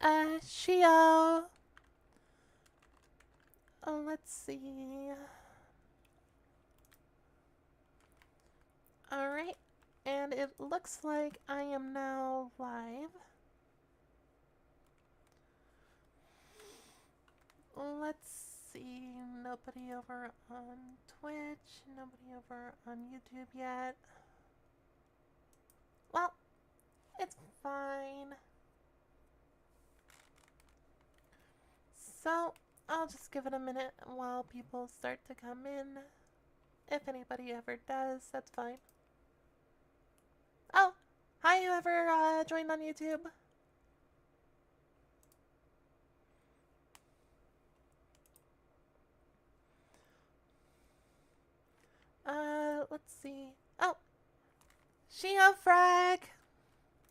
Shio. Oh, let's see. Alright, and it looks like I am now live. Let's see. Nobody over on Twitch, nobody over on YouTube yet. Well, it's fine. So, I'll just give it a minute while people start to come in. If anybody ever does, that's fine. Oh, hi whoever joined on YouTube. Let's see. Oh, Shio Frag.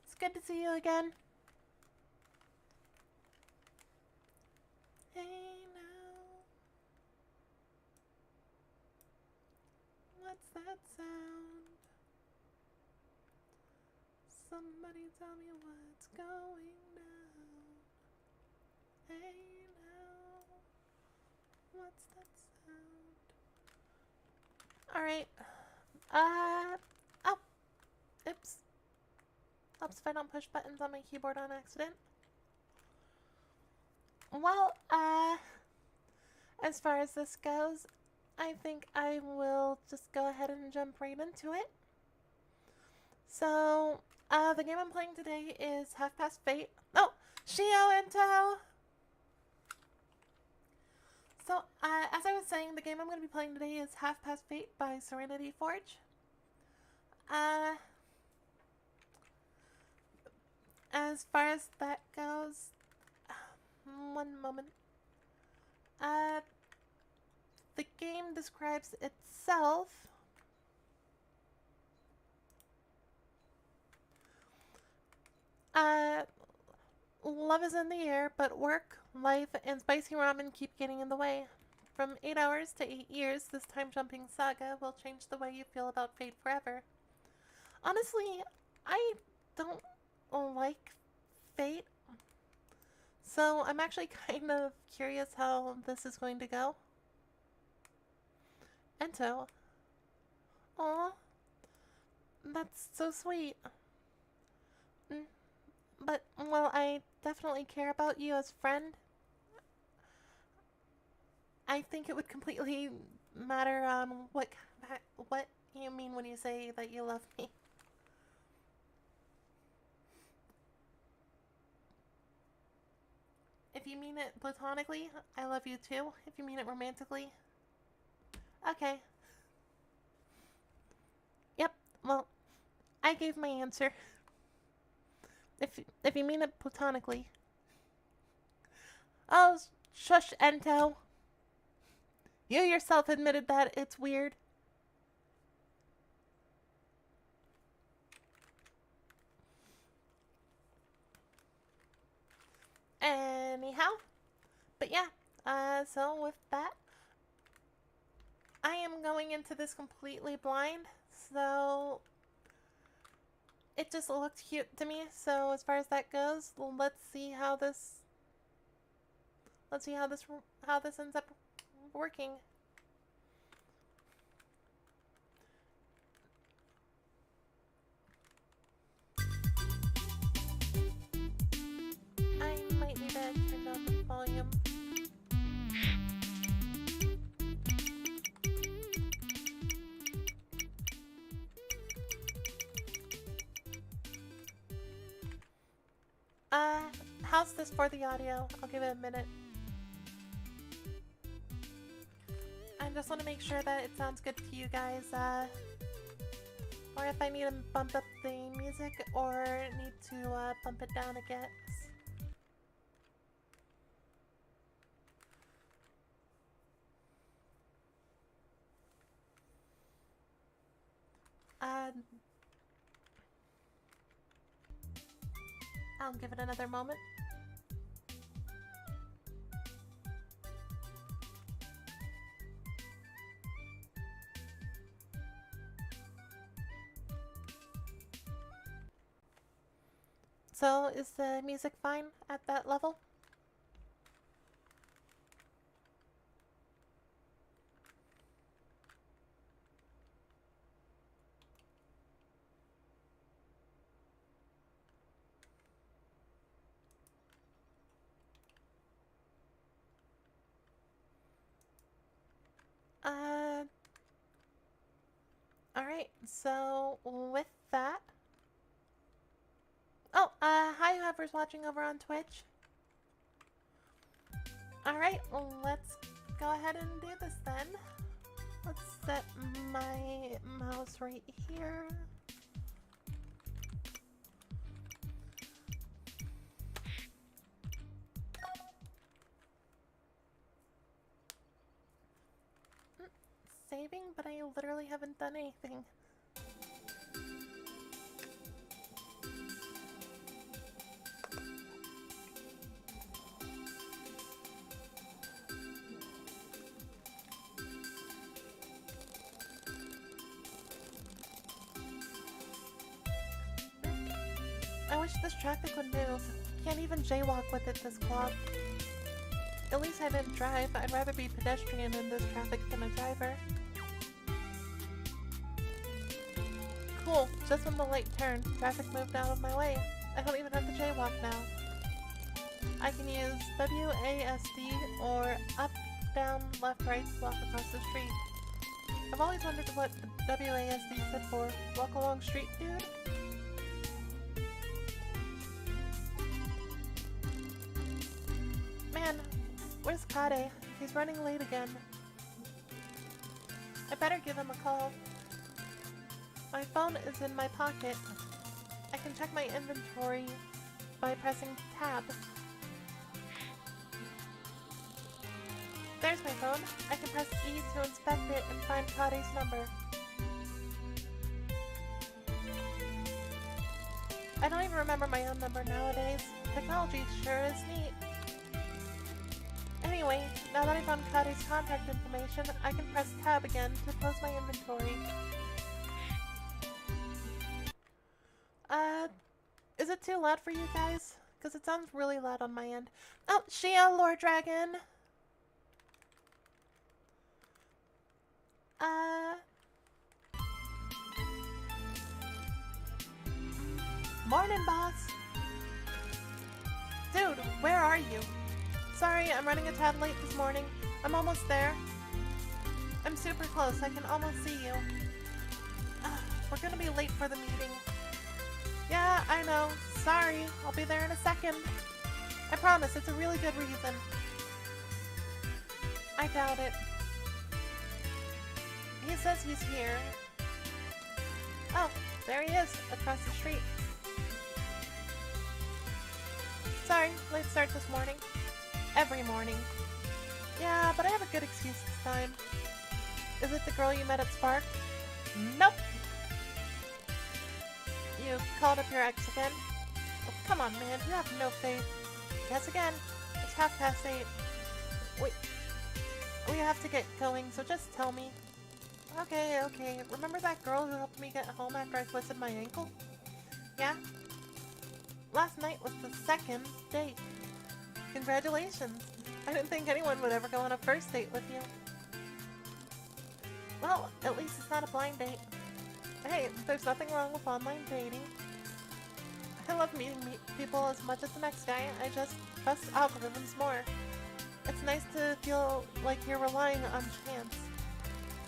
It's good to see you again. Hey now. What's that sound? Somebody tell me what's going down. Hey now. What's that sound? Alright. Oh. Oops. Oops, if I don't push buttons on my keyboard on accident. Well, as far as this goes, I think I will just go ahead and jump right into it. So, the game I'm playing today is Half Past Fate. Oh, Shio Ento! So, as I was saying, the game I'm going to be playing today is Half Past Fate by Serenity Forge. As far as that goes, one moment. The game describes itself love is in the air, but work, life, and spicy ramen keep getting in the way. From 8 hours to 8 years, this time-jumping saga will change the way you feel about fate forever. Honestly, I don't like fate, so I'm actually kind of curious how this is going to go. Ento. Aw, that's so sweet. But, well, I definitely care about you as a friend. I think it would completely matter on what you mean when you say that you love me. If you mean it platonically, I love you too. If you mean it romantically, okay. Yep, well, I gave my answer. If you mean it platonically. Oh, shush, Ento. You yourself admitted that it's weird. Anyhow, but yeah, so with that, I am going into this completely blind, so it just looked cute to me. So as far as that goes, let's see how this ends up working. I might need to turn down the volume. How's this for the audio? I'll give it a minute. I just want to make sure that it sounds good to you guys, or if I need to bump up the music or need to bump it down again. I'll give it another moment. So, is the music fine at that level? Uh, alright, so with that. Oh, hi whoever's watching over on Twitch. Alright, let's go ahead and do this then. Let's set my mouse right here. Saving, but I literally haven't done anything. I wish this traffic would move. Can't even jaywalk with it this clog. At least I didn't drive. I'd rather be pedestrian in this traffic than a driver. Cool, just when the light turned, traffic moved out of my way. I don't even have to jaywalk now. I can use WASD or up, down, left, right to walk across the street. I've always wondered what WASD stood for. Walk along street, dude? Man, where's Kade? He's running late again. I better give him a call. My phone is in my pocket. I can check my inventory by pressing tab. There's my phone. I can press E to inspect it and find Kade's number. I don't even remember my own number nowadays. Technology sure is neat. Anyway, now that I found Kade's contact information, I can press tab again to close my inventory. Is it too loud for you guys? Because it sounds really loud on my end. Oh, Shia, Lord Dragon! Morning, boss! Dude, where are you? Sorry, I'm running a tad late this morning. I'm almost there. I'm super close, I can almost see you. We're gonna be late for the meeting. Yeah, I know. Sorry, I'll be there in a second. I promise, it's a really good reason. I doubt it. He says he's here. Oh, there he is, across the street. Sorry, late start this morning. Every morning. Yeah, but I have a good excuse this time. Is it the girl you met at Spark? Nope! You called up your ex again? Oh, come on, man, you have no faith. Guess again. It's 8:30. Wait. We have to get going, so just tell me. Okay. Remember that girl who helped me get home after I twisted my ankle? Yeah? Last night was the second date. Congratulations. I didn't think anyone would ever go on a first date with you. Well, at least it's not a blind date. Hey, there's nothing wrong with online dating. I love meeting people as much as the next guy. I just trust algorithms more. It's nice to feel like you're relying on chance.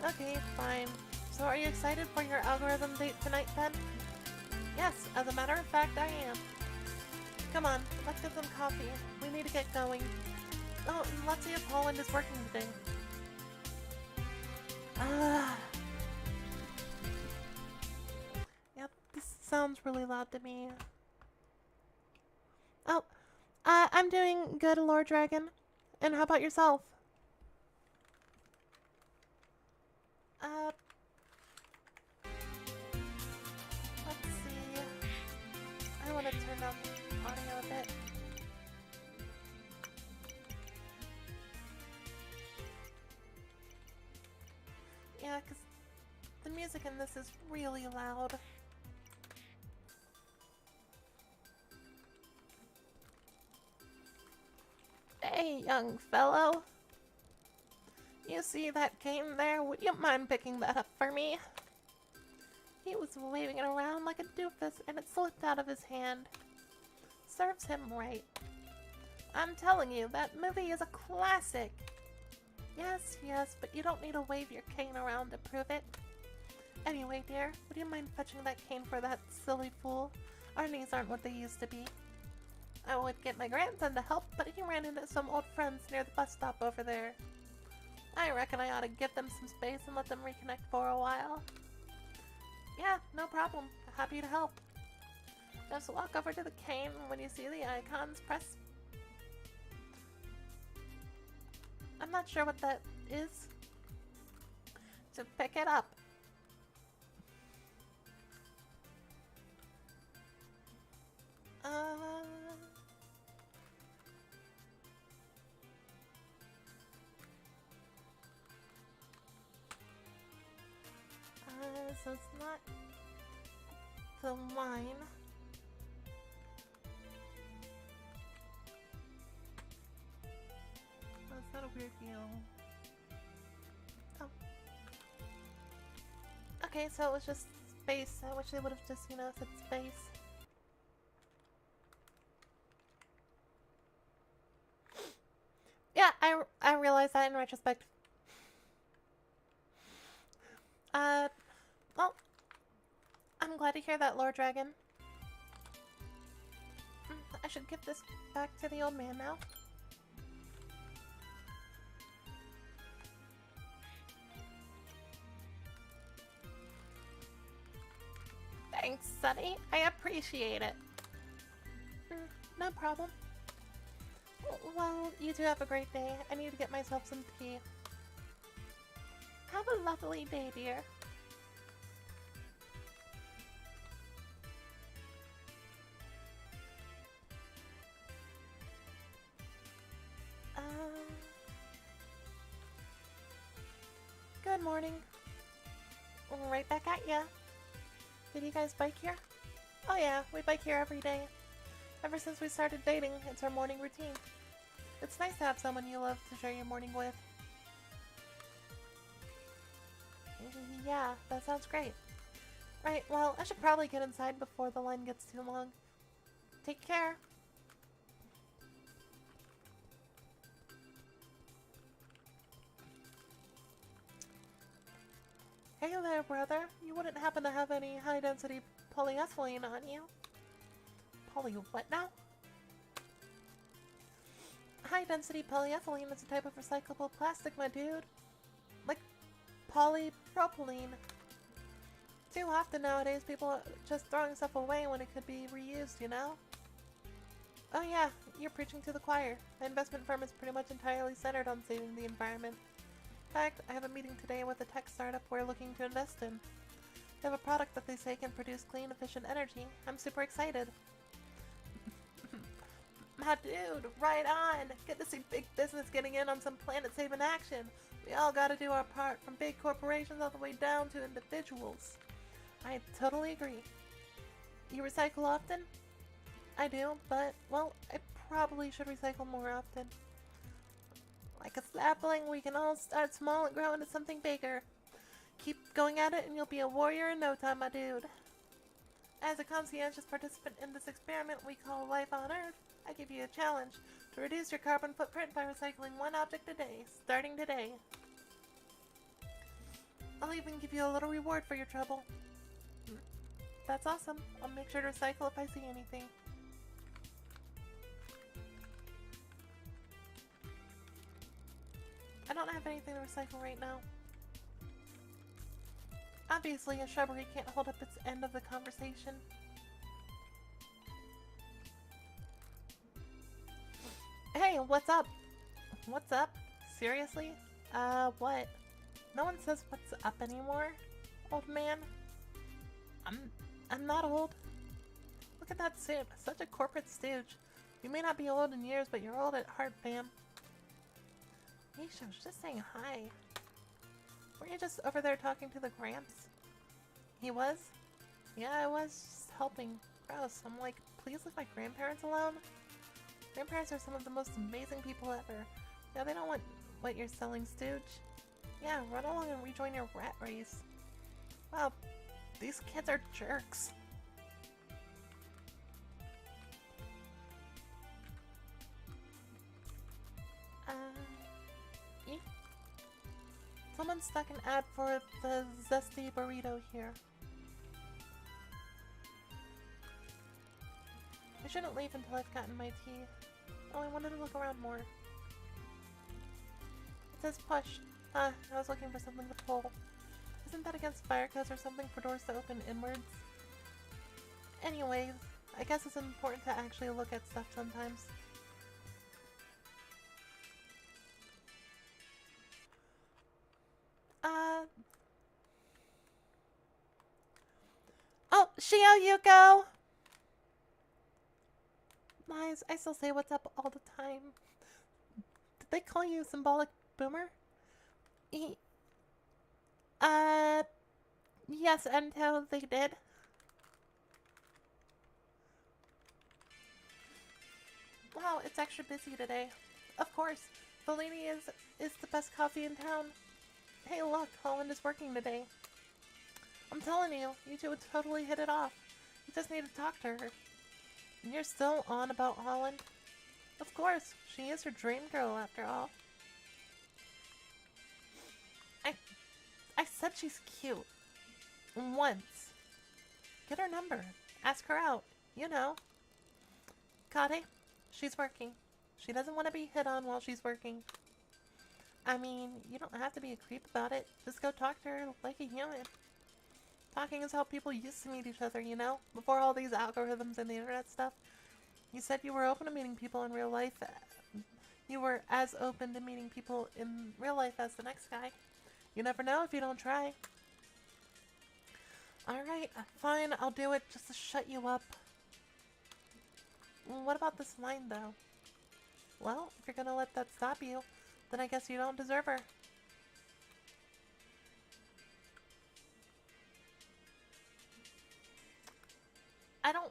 Okay, fine. So are you excited for your algorithm date tonight then? Yes, as a matter of fact, I am. Come on, let's get some coffee. We need to get going. Oh, and let's see if Holland is working today. Yep, this sounds really loud to me. Oh, I'm doing good, Lord Dragon. And how about yourself? Let's see. I want to turn down the audio a bit. Yeah, because the music in this is really loud. Hey, young fellow. You see that cane there? Would you mind picking that up for me? He was waving it around like a doofus and it slipped out of his hand. Serves him right. I'm telling you, that movie is a classic. Yes, but you don't need to wave your cane around to prove it. Anyway, dear, would you mind fetching that cane for that silly fool? Our knees aren't what they used to be. I would get my grandson to help, but he ran into some old friends near the bus stop over there. I reckon I ought to give them some space and let them reconnect for a while. Yeah, no problem. Happy to help. Just walk over to the cane, and when you see the icons, press... I'm not sure what that is. To pick it up. So it's not the line. Oh, it's not a weird deal. Oh. Okay, so it was just space. I wish they would have just, said space. Yeah, I realized that in retrospect. Well, I'm glad to hear that, Lord Dragon. I should give this back to the old man now. Thanks, Sonny. I appreciate it. No problem. Well, you two have a great day. I need to get myself some tea. Have a lovely day, dear. Good morning. Right back at ya. Did you guys bike here? Oh yeah, we bike here every day. Ever since we started dating, it's our morning routine. It's nice to have someone you love to share your morning with. Yeah, that sounds great. Right, well, I should probably get inside before the line gets too long. Take care. Hey there, brother. You wouldn't happen to have any high-density polyethylene on you? Poly what now? High-density polyethylene is a type of recyclable plastic, my dude. Like polypropylene. Too often nowadays, people are just throwing stuff away when it could be reused, you know? Oh yeah, you're preaching to the choir. My investment firm is pretty much entirely centered on saving the environment. In fact, I have a meeting today with a tech startup we're looking to invest in. They have a product that they say can produce clean, efficient energy. I'm super excited. My dude, right on! Good to see big business getting in on some planet-saving action. We all gotta do our part, from big corporations all the way down to individuals. I totally agree. You recycle often? I do, but, well, I probably should recycle more often. Like a sapling, we can all start small and grow into something bigger. Keep going at it and you'll be a warrior in no time, my dude. As a conscientious participant in this experiment we call life on Earth, I give you a challenge to reduce your carbon footprint by recycling one object a day, starting today. I'll even give you a little reward for your trouble. That's awesome. I'll make sure to recycle if I see anything. I don't have anything to recycle right now. Obviously, a shrubbery can't hold up its end of the conversation. Hey, what's up? What's up? Seriously? What? No one says what's up anymore, old man. I'm not old. Look at that suit. Such a corporate stooge. You may not be old in years, but you're old at heart, fam. Nisha, I was just saying hi. Were you just over there talking to the Gramps? He was? Yeah, I was just helping. Gross. I'm like, please leave my grandparents alone? Vampires are some of the most amazing people ever. Yeah, they don't want what you're selling, Stooge. Yeah, run along and rejoin your rat race. Wow, these kids are jerks. Eh? Someone stuck an ad for the zesty burrito here. I shouldn't leave until I've gotten my tea. Oh, I wanted to look around more. It says push. I was looking for something to pull. Isn't that against fire codes or something for doors to open inwards? Anyways, I guess it's important to actually look at stuff sometimes. Oh, Shio Yuko! Lies, I still say what's up all the time. Did they call you symbolic boomer? Yes, Ento, they did. Wow, it's extra busy today. Of course, Bellini is the best coffee in town. Hey look, Holland is working today. I'm telling you, you two would totally hit it off. You just need to talk to her. And you're still on about Holland? Of course, she is your dream girl after all. I said she's cute. Once. Get her number. Ask her out. You know. Kade, she's working. She doesn't want to be hit on while she's working. I mean, you don't have to be a creep about it. Just go talk to her like a human. Talking is how people used to meet each other, you know? Before all these algorithms and the internet stuff. You said you were open to meeting people in real life. You were as open to meeting people in real life as the next guy. You never know if you don't try. Alright, fine, I'll do it just to shut you up. What about this line, though? Well, if you're gonna let that stop you, then I guess you don't deserve her. I don't...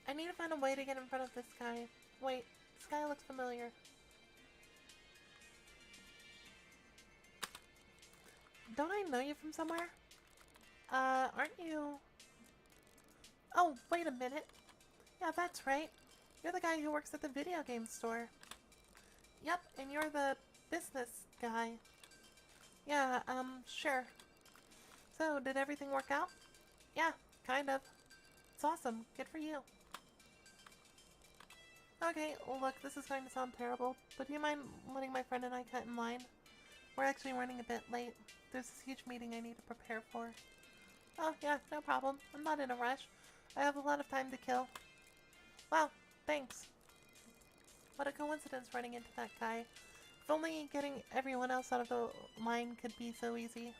I need to find a way to get in front of this guy. Wait, this guy looks familiar. Don't I know you from somewhere? Aren't you... Oh, wait a minute. Yeah, that's right. You're the guy who works at the video game store. Yep, and you're the business guy. Yeah, sure. So, did everything work out? Yeah, kind of. It's awesome. Good for you. Okay, look, this is going to sound terrible, but do you mind letting my friend and I cut in line? We're actually running a bit late. There's this huge meeting I need to prepare for. Oh, yeah, no problem. I'm not in a rush. I have a lot of time to kill. Wow, thanks. What a coincidence running into that guy. If only getting everyone else out of the line could be so easy.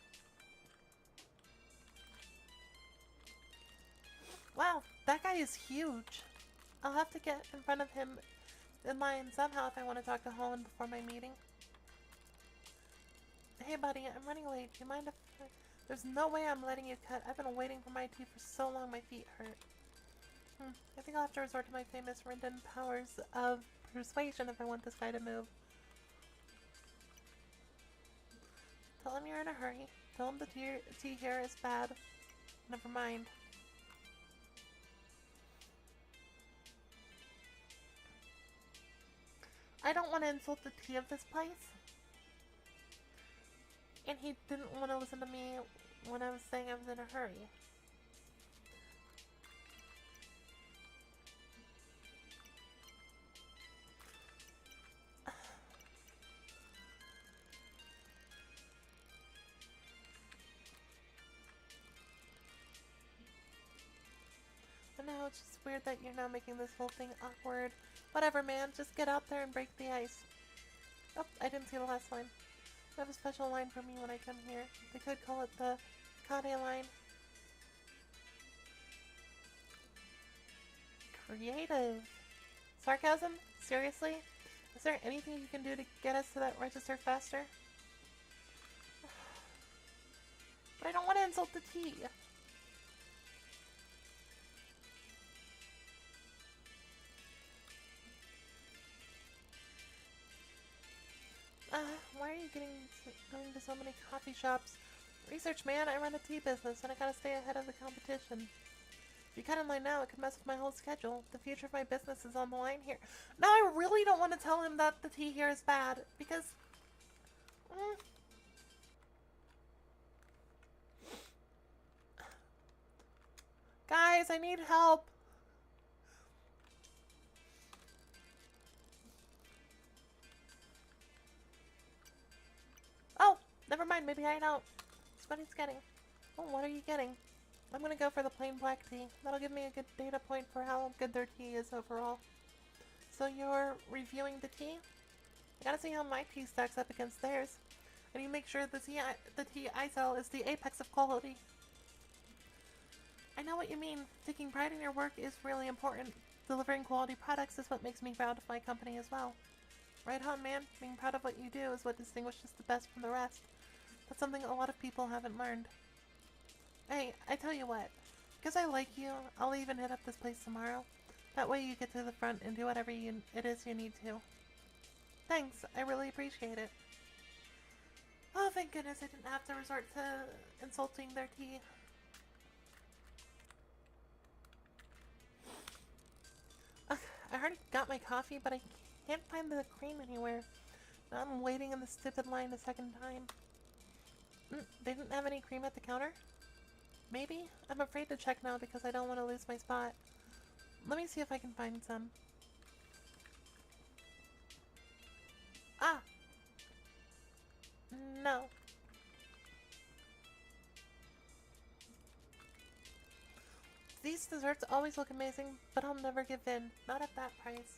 Wow, that guy is huge. I'll have to get in front of him in line somehow if I want to talk to Holland before my meeting. Hey buddy, I'm running late. Do you mind if... There's no way I'm letting you cut. I've been waiting for my tea for so long my feet hurt. I think I'll have to resort to my famous Rendon powers of persuasion if I want this guy to move. Tell him you're in a hurry. Tell him the tea here is bad. Never mind. I don't want to insult the tea of this place. And he didn't want to listen to me when I was saying I was in a hurry. I know, it's just weird that you're now making this whole thing awkward. Whatever, man. Just get out there and break the ice. Oh, I didn't see the last line. I have a special line for me when I come here. They could call it the Kade line. Creative. Sarcasm? Seriously? Is there anything you can do to get us to that register faster? But I don't want to insult the tea. Why are you going to so many coffee shops? Research, man. I run a tea business, and I gotta stay ahead of the competition. If you cut in line now, it could mess with my whole schedule. The future of my business is on the line here. Now, I really don't want to tell him that the tea here is bad, because... Guys, I need help. Oh, never mind. Maybe I don't. That's what he's getting. Oh, what are you getting? I'm gonna go for the plain black tea. That'll give me a good data point for how good their tea is overall. So you're reviewing the tea? I gotta see how my tea stacks up against theirs. And you make sure the tea I sell is the apex of quality. I know what you mean. Taking pride in your work is really important. Delivering quality products is what makes me proud of my company as well. Right on, man. Being proud of what you do is what distinguishes the best from the rest. That's something a lot of people haven't learned. Hey, I tell you what. Because I like you, I'll even hit up this place tomorrow. That way you get to the front and do whatever it is you need to. Thanks, I really appreciate it. Oh, thank goodness I didn't have to resort to insulting their tea. I already got my coffee, but I can't find the cream anywhere. Now I'm waiting in the stupid line a second time. They didn't have any cream at the counter? Maybe? I'm afraid to check now because I don't want to lose my spot. Let me see if I can find some. Ah! No. These desserts always look amazing, but I'll never give in. Not at that price.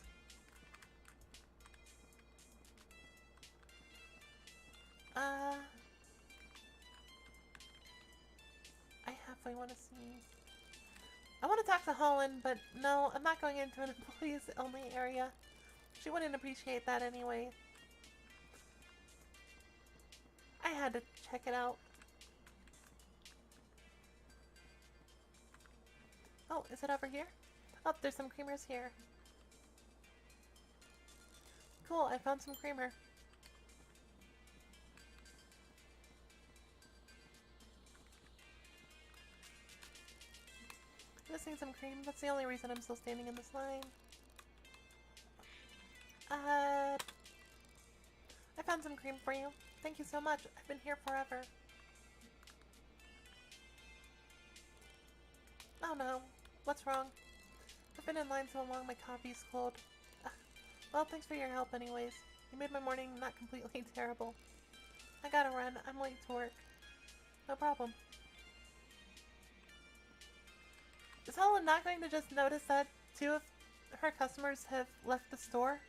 I halfway want to see. I want to talk to Holland, but no, I'm not going into an employees-only area. She wouldn't appreciate that anyway. I had to check it out. Oh, is it over here? Oh, there's some creamers here. Cool, I found some creamer. Missing some cream. That's the only reason I'm still standing in this line. I found some cream for you. Thank you so much. I've been here forever. Oh no. What's wrong? I've been in line so long my coffee's cold. Well, thanks for your help anyways. You made my morning not completely terrible. I gotta run. I'm late to work. No problem. Is Helen not going to just notice that 2 of her customers have left the store?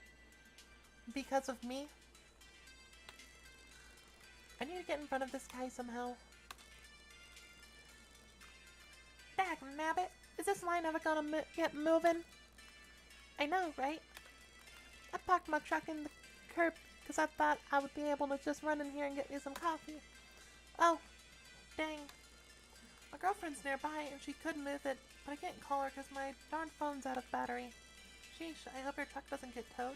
Because of me? I need to get in front of this guy somehow. Dag nabbit! Is this line ever gonna get moving? I know, right? I parked my truck in the curb because I thought I would be able to just run in here and get me some coffee. Oh, dang. My girlfriend's nearby and she could move it, but I can't call her because my darn phone's out of battery. Sheesh, I hope your truck doesn't get towed.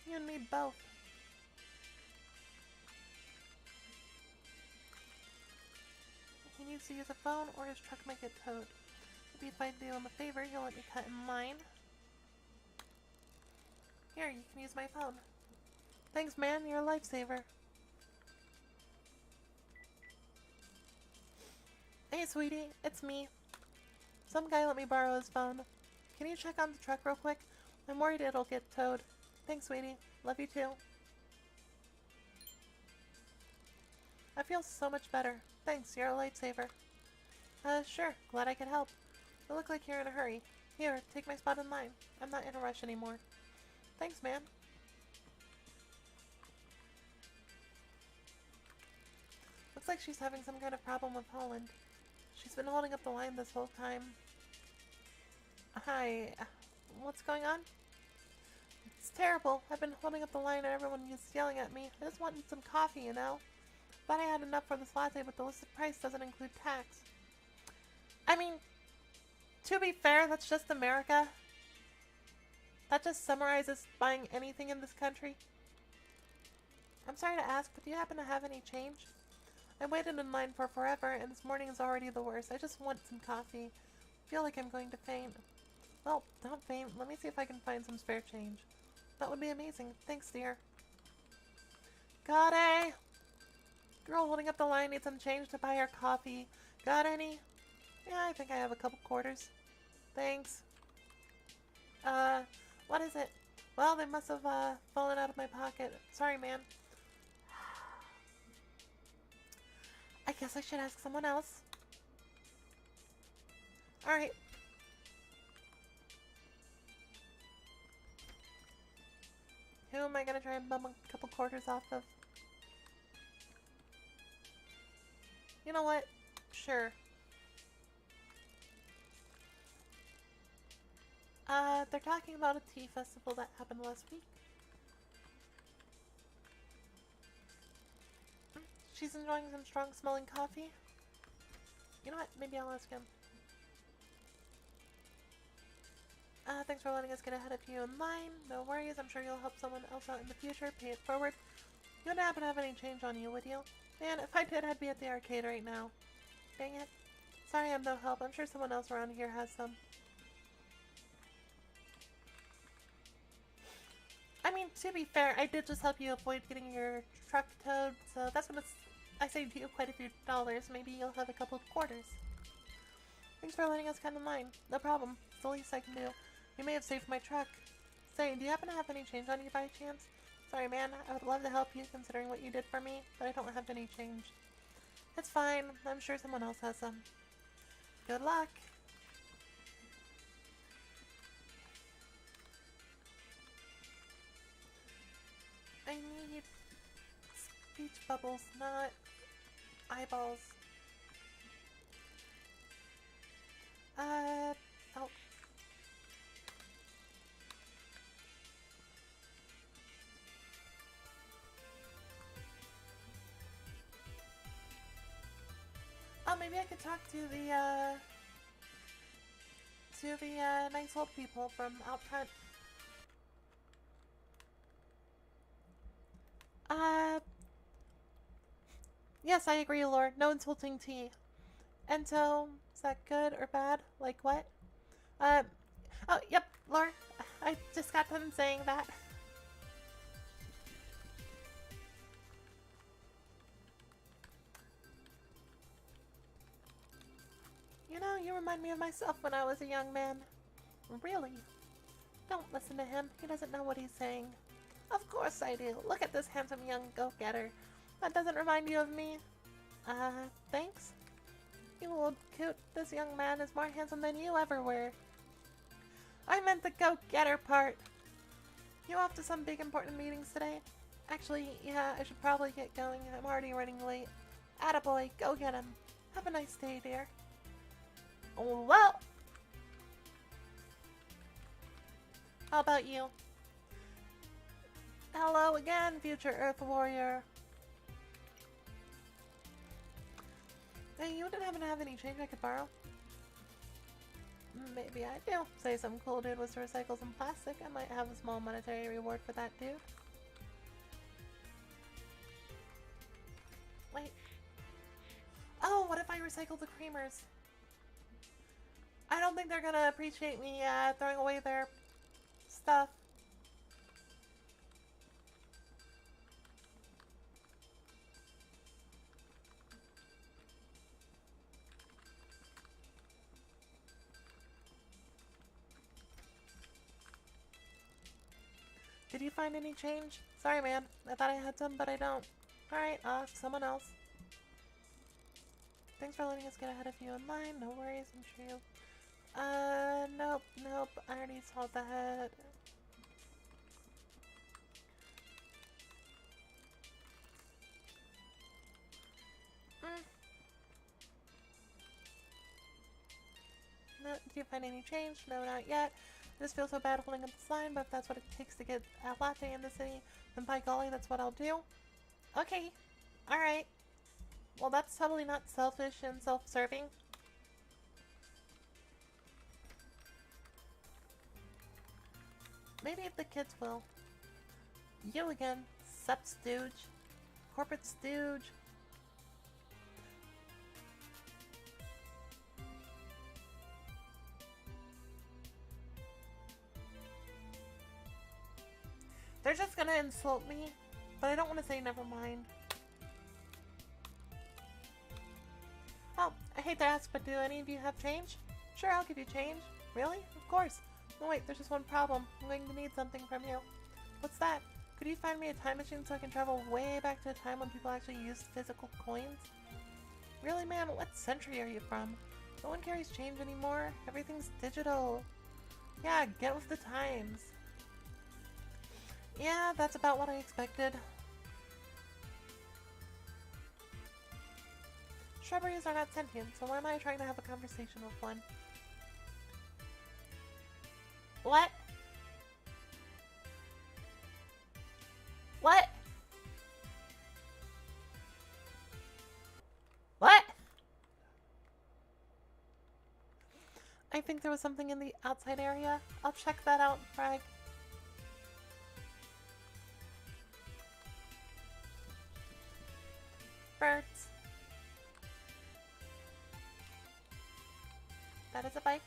You and me both. He needs to use a phone or his truck might get towed. Maybe if I do him a favor, he'll let me cut in line. Here, you can use my phone. Thanks, man. You're a lifesaver. Hey, sweetie. It's me. Some guy let me borrow his phone. Can you check on the truck real quick? I'm worried it'll get towed. Thanks, sweetie. Love you too. I feel so much better. Thanks, you're a lifesaver. Sure. Glad I could help. You look like you're in a hurry. Here, take my spot in line. I'm not in a rush anymore. Thanks, man. Looks like she's having some kind of problem with Holland. She's been holding up the line this whole time. Hi. What's going on? It's terrible. I've been holding up the line and everyone is yelling at me. I just wanted some coffee, you know? Thought I had enough for this latte, but the listed price doesn't include tax. I mean, to be fair, that's just America. That just summarizes buying anything in this country. I'm sorry to ask, but do you happen to have any change? I waited in line for forever, and this morning is already the worst. I just want some coffee. I feel like I'm going to faint. Well, don't faint. Let me see if I can find some spare change. That would be amazing. Thanks, dear. Got it! Girl holding up the line needs some change to buy her coffee. Got any? Yeah, I think I have a couple quarters. Thanks. What is it? Well, they must have, fallen out of my pocket. Sorry, man. I guess I should ask someone else. Alright. Who am I gonna try and bum a couple quarters off of? You know what? Sure. They're talking about a tea festival that happened last week. She's enjoying some strong smelling coffee. You know what? Maybe I'll ask him. Thanks for letting us get ahead of you in line. No worries, I'm sure you'll help someone else out in the future. Pay it forward. You wouldn't happen to have any change on you, would you? Man, if I did, I'd be at the arcade right now. Dang it. Sorry I'm no help. I'm sure someone else around here has some. I mean, to be fair, I did just help you avoid getting your truck towed, so that's what I saved you quite a few dollars. Maybe you'll have a couple of quarters. Thanks for letting us come in line. No problem. It's the least I can do. You may have saved my truck. Say, do you happen to have any change on you by chance? Sorry, man. I would love to help you considering what you did for me, but I don't have any change. It's fine. I'm sure someone else has some. Good luck. I need speech bubbles, not eyeballs. Oh. Oh, maybe I could talk to the nice old people from out front. Yes, I agree, Lord. No insulting tea. And so, is that good or bad? Like what? Oh, yep, Lord. I just got done saying that. You know, you remind me of myself when I was a young man. Really? Don't listen to him. He doesn't know what he's saying. Of course I do. Look at this handsome young go-getter. That doesn't remind you of me? Thanks? You old coot, this young man is more handsome than you ever were. I meant the go-getter part. You off to some big important meetings today? Actually, yeah, I should probably get going. I'm already running late. Attaboy, go get him. Have a nice day, dear. Well, how about you? Hello again, future Earth Warrior. Hey, you didn't happen to have any change I could borrow? Maybe I do. Say some cool dude was to recycle some plastic. I might have a small monetary reward for that dude. Wait. Oh, what if I recycle the creamers? I don't think they're gonna appreciate me throwing away their stuff. Did you find any change? Sorry, man. I thought I had some, but I don't. Alright, I'll ask someone else. Thanks for letting us get ahead of you in line. No worries, I'm sure you... Nope. I already saw that. No, did you find any change? No, not yet. I just feel so bad holding up the sign, but if that's what it takes to get a latte in the city, then by golly, that's what I'll do. Okay. Alright. Well, that's totally not selfish and self-serving. Maybe the kids will. You again, sup stooge. Corporate stooge. They're just gonna insult me, but I don't want to say never mind. Oh, I hate to ask, but do any of you have change? Sure, I'll give you change. Really? Of course. No, wait, there's just one problem. I'm going to need something from you. What's that? Could you find me a time machine so I can travel way back to a time when people actually used physical coins? Really, man? What century are you from? No one carries change anymore. Everything's digital. Yeah, get with the times. Yeah, that's about what I expected. Shrubberies are not sentient, so why am I trying to have a conversation with one? What? What? What? I think there was something in the outside area. I'll check that out, Frag. Birds. That is a bike.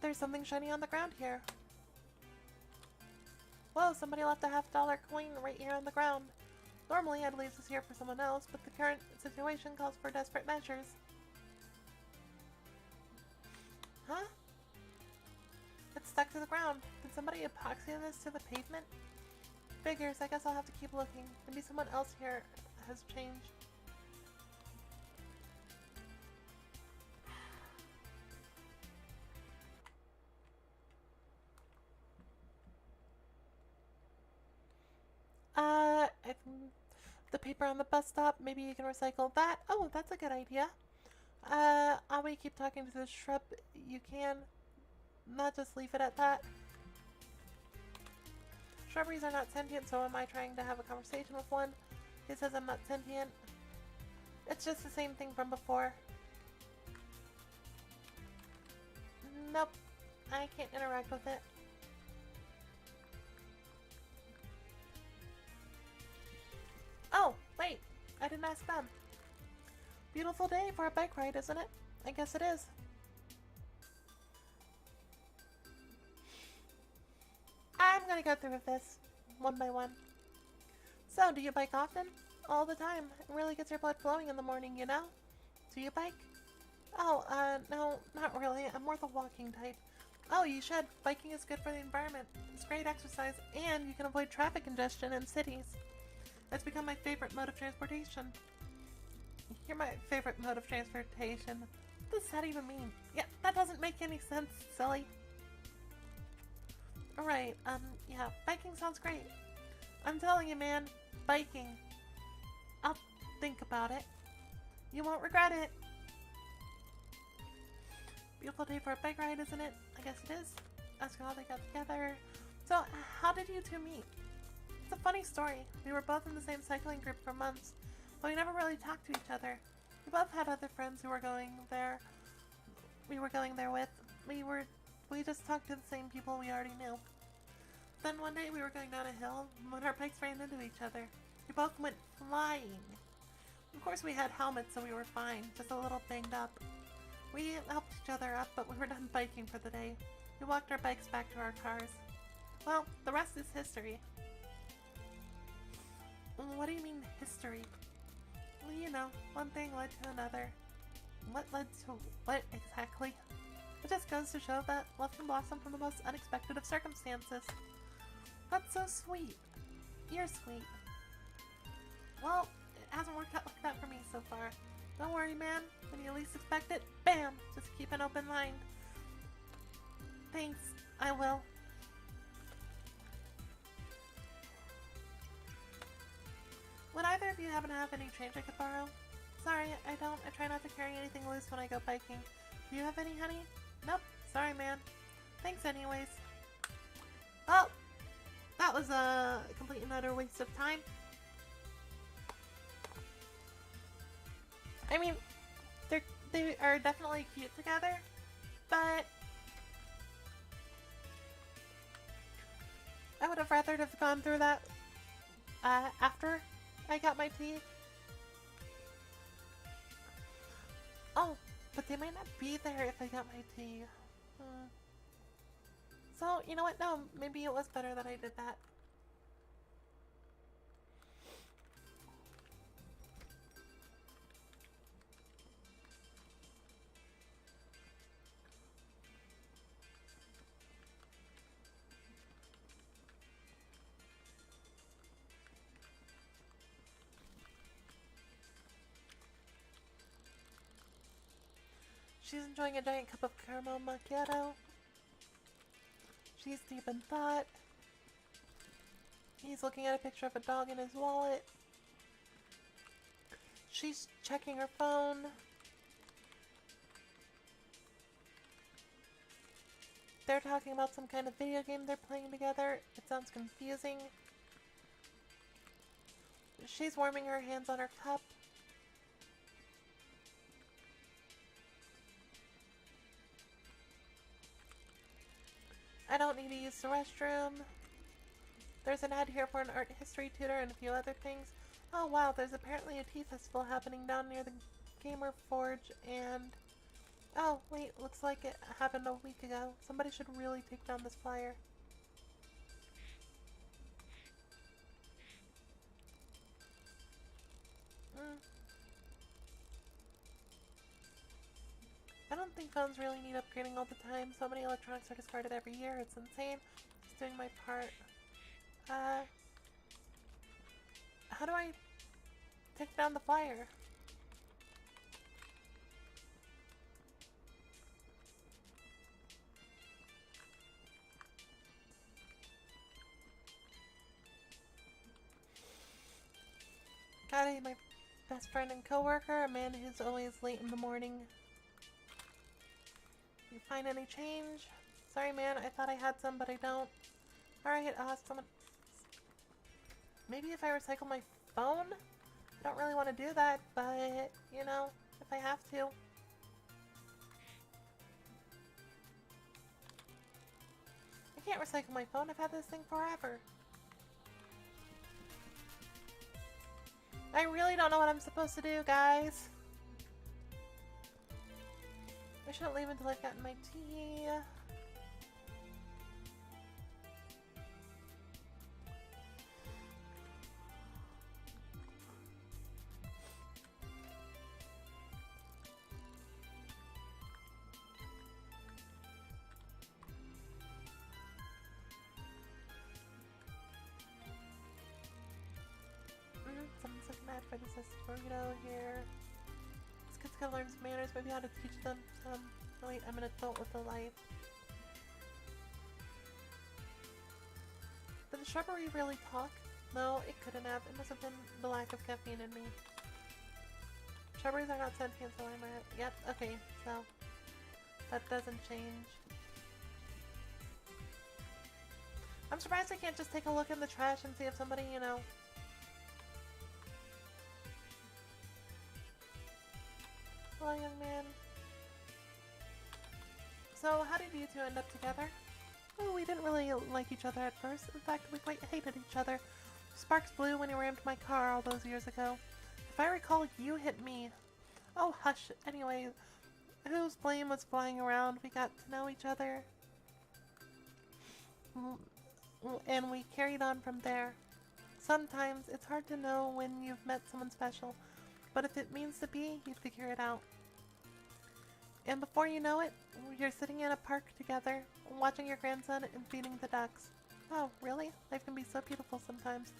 There's something shiny on the ground here. Whoa, somebody left a $50 coin right here on the ground. Normally I'd leave this here for someone else, but the current situation calls for desperate measures. Huh? It's stuck to the ground. Did somebody epoxy this to the pavement? Figures, I guess I'll have to keep looking. Maybe someone else here has changed. The paper on the bus stop, maybe you can recycle that. Oh, that's a good idea. I'll we keep talking to the shrub. You can not just leave it at that. Shrubberies are not sentient, so am I trying to have a conversation with one? He says I'm not sentient. It's just the same thing from before. Nope, I can't interact with it. Oh, wait, I didn't ask them. Beautiful day for a bike ride, isn't it? I guess it is. I'm gonna go through with this, one by one. So, do you bike often? All the time. It really gets your blood flowing in the morning, you know? Do you bike? Oh, no, not really. I'm more the walking type. Oh, you should. Biking is good for the environment. It's great exercise, and you can avoid traffic congestion in cities. It's become my favorite mode of transportation. You're my favorite mode of transportation. What does that even mean? Yeah, that doesn't make any sense, silly. Alright, yeah, biking sounds great. I'm telling you, man, biking. I'll think about it. You won't regret it. Beautiful day for a bike ride, isn't it? I guess it is. Ask how they got together. So, how did you two meet? It's a funny story. We were both in the same cycling group for months, but we never really talked to each other. We both had other friends who were going there. We were going there with. We just talked to the same people we already knew. Then one day we were going down a hill when our bikes ran into each other. We both went flying. Of course we had helmets, so we were fine, just a little banged up. We helped each other up, but we were done biking for the day. We walked our bikes back to our cars. Well, the rest is history. What do you mean, history? Well, you know, one thing led to another. What led to what exactly? It just goes to show that love can blossom from the most unexpected of circumstances. That's so sweet. You're sweet. Well, it hasn't worked out like that for me so far. Don't worry, man. When you least expect it, bam! Just keep an open mind. Thanks. I will. Would either of you happen to have any change I could borrow? Sorry, I don't. I try not to carry anything loose when I go biking. Do you have any, honey? Nope. Sorry, man. Thanks anyways. Oh! That was a complete and utter waste of time. I mean, they are definitely cute together, but I would have rather have gone through that after I got my tea. Oh, but they might not be there if I got my tea. So, you know what? No, maybe it was better that I did that. She's enjoying a giant cup of caramel macchiato. She's deep in thought. He's looking at a picture of a dog in his wallet. She's checking her phone. They're talking about some kind of video game they're playing together. It sounds confusing. She's warming her hands on her cup. I don't need to use the restroom. There's an ad here for an art history tutor and a few other things. Oh wow, there's apparently a tea festival happening down near the Gamer Forge and... Oh, wait, looks like it happened a week ago. Somebody should really take down this flyer. I don't think phones really need upgrading all the time. So many electronics are discarded every year. It's insane. Just doing my part. How do I take down the flyer? Got it, my best friend and coworker, a man who's always late in the morning. You find any change? Sorry man, I thought I had some, but I don't. Alright, someone... Maybe if I recycle my phone? I don't really want to do that, but, you know, if I have to. I can't recycle my phone, I've had this thing forever. I really don't know what I'm supposed to do, guys. I shouldn't leave until I've gotten my tea. Someone's looking mad for this burrito here. These kids gotta learn some manners, maybe how to teach them some. Oh wait, I'm an adult with a life. Did the shrubbery really talk? No, it couldn't have. It must have been the lack of caffeine in me. Shrubberies are not sentient, so I'm at... Yep, okay, so... That doesn't change. I'm surprised I can't just take a look in the trash and see if somebody, you know... Hello, young man. So, how did you two end up together? Oh, we didn't really like each other at first. In fact, we quite hated each other. Sparks flew when you rammed my car all those years ago. If I recall, you hit me. Oh, hush. Anyway, whose blame was flying around? We got to know each other. And we carried on from there. Sometimes it's hard to know when you've met someone special, but if it means to be, you figure it out. And before you know it, you're sitting in a park together, watching your grandson and feeding the ducks. Oh, really? Life can be so beautiful sometimes.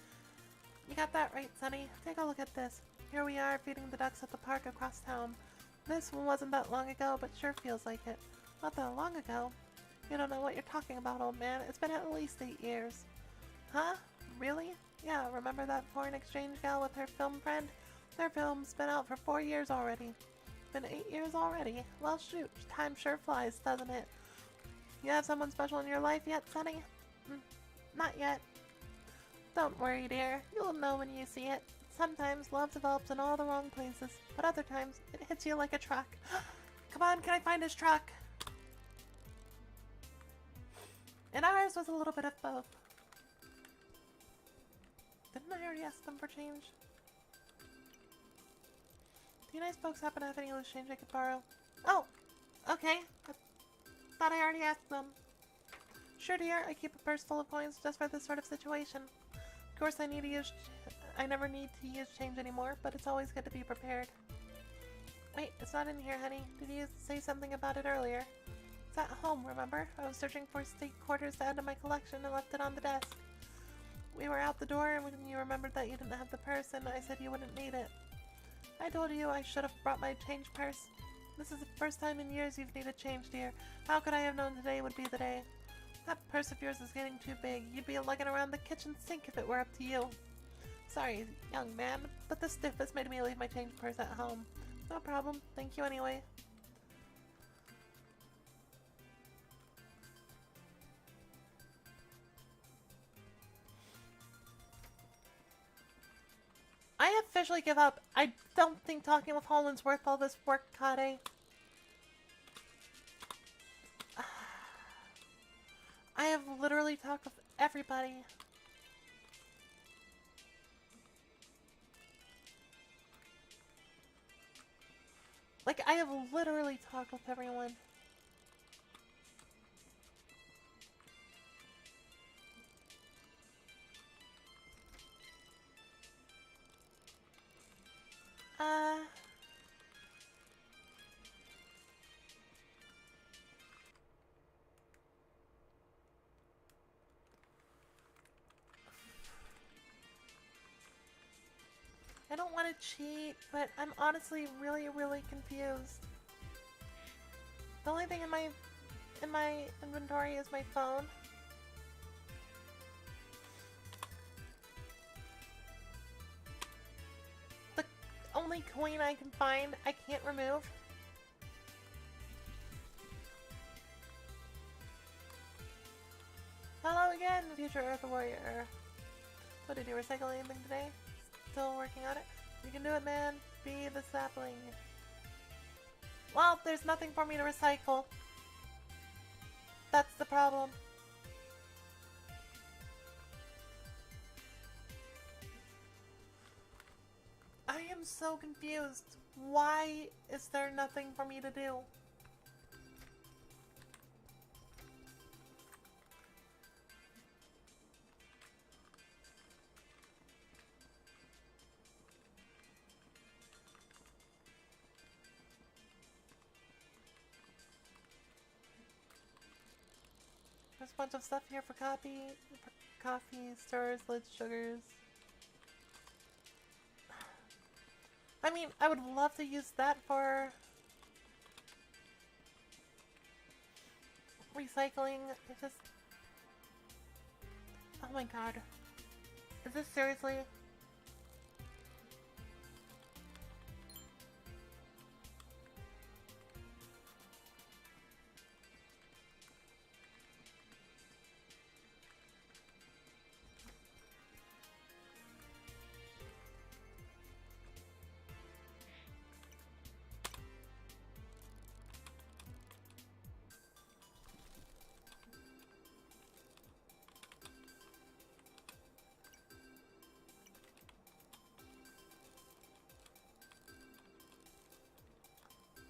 You got that right, Sonny. Take a look at this. Here we are, feeding the ducks at the park across town. This one wasn't that long ago, but sure feels like it. Not that long ago. You don't know what you're talking about, old man. It's been at least 8 years. Huh? Really? Yeah, remember that foreign exchange gal with her film friend? Their film's been out for 4 years already. Been 8 years already. Well, shoot, time sure flies, doesn't it? You have someone special in your life yet, Sonny? Not yet. Don't worry, dear. You'll know when you see it. Sometimes love develops in all the wrong places, but other times it hits you like a truck. Come on, can I find his truck? And ours was a little bit of both. Didn't I already ask them for change? Do you nice folks happen to have any loose change I could borrow? Oh, okay. I thought I already asked them. Sure, dear. I keep a purse full of coins just for this sort of situation. Of course, I never need to use change anymore, but it's always good to be prepared. Wait, it's not in here, honey. Did you say something about it earlier? It's at home, remember? I was searching for state quarters to add to my collection and left it on the desk. We were out the door, and when you remembered that you didn't have the purse, and I said you wouldn't need it. I told you I should have brought my change purse. This is the first time in years you've needed change, dear. How could I have known today would be the day? That purse of yours is getting too big. You'd be lugging around the kitchen sink if it were up to you. Sorry, young man, but the stiffness made me leave my change purse at home. No problem. Thank you anyway. I officially give up. I don't think talking with Holland's worth all this work, Kade. I have literally talked with everybody. Like, I have literally talked with everyone. I don't want to cheat, but I'm honestly really, really confused. The only thing in my inventory is my phone. The only coin I can find, I can't remove. Hello again, future Earth Warrior. So did you recycle anything today? Still working on it? You can do it, man. Be the sapling. Well, there's nothing for me to recycle. That's the problem. I am so confused. Why is there nothing for me to do? There's a bunch of stuff here for coffee, stirrers, lids, sugars. I mean, I would love to use that for recycling. It just... Oh my god. Is this seriously?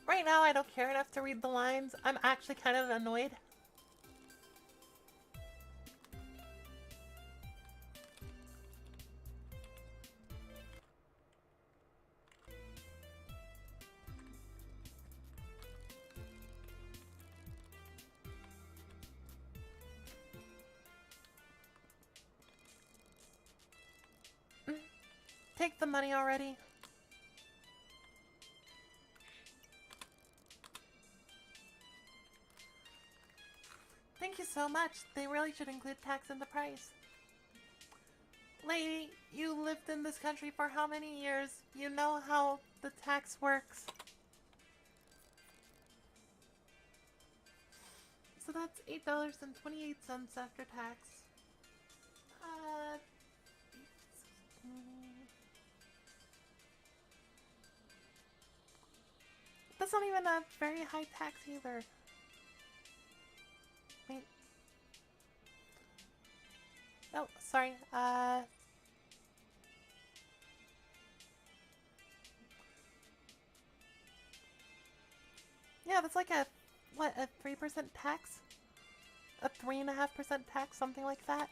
Right now, I don't care enough to read the lines. I'm actually kind of annoyed. Take the money already. Thank you so much. They really should include tax in the price. Lady, you lived in this country for how many years? You know how the tax works. So that's $8.28 after tax. Uh, that's not even a very high tax either. Wait. Oh, sorry. Yeah, that's like a 3% tax? A 3.5% tax, something like that?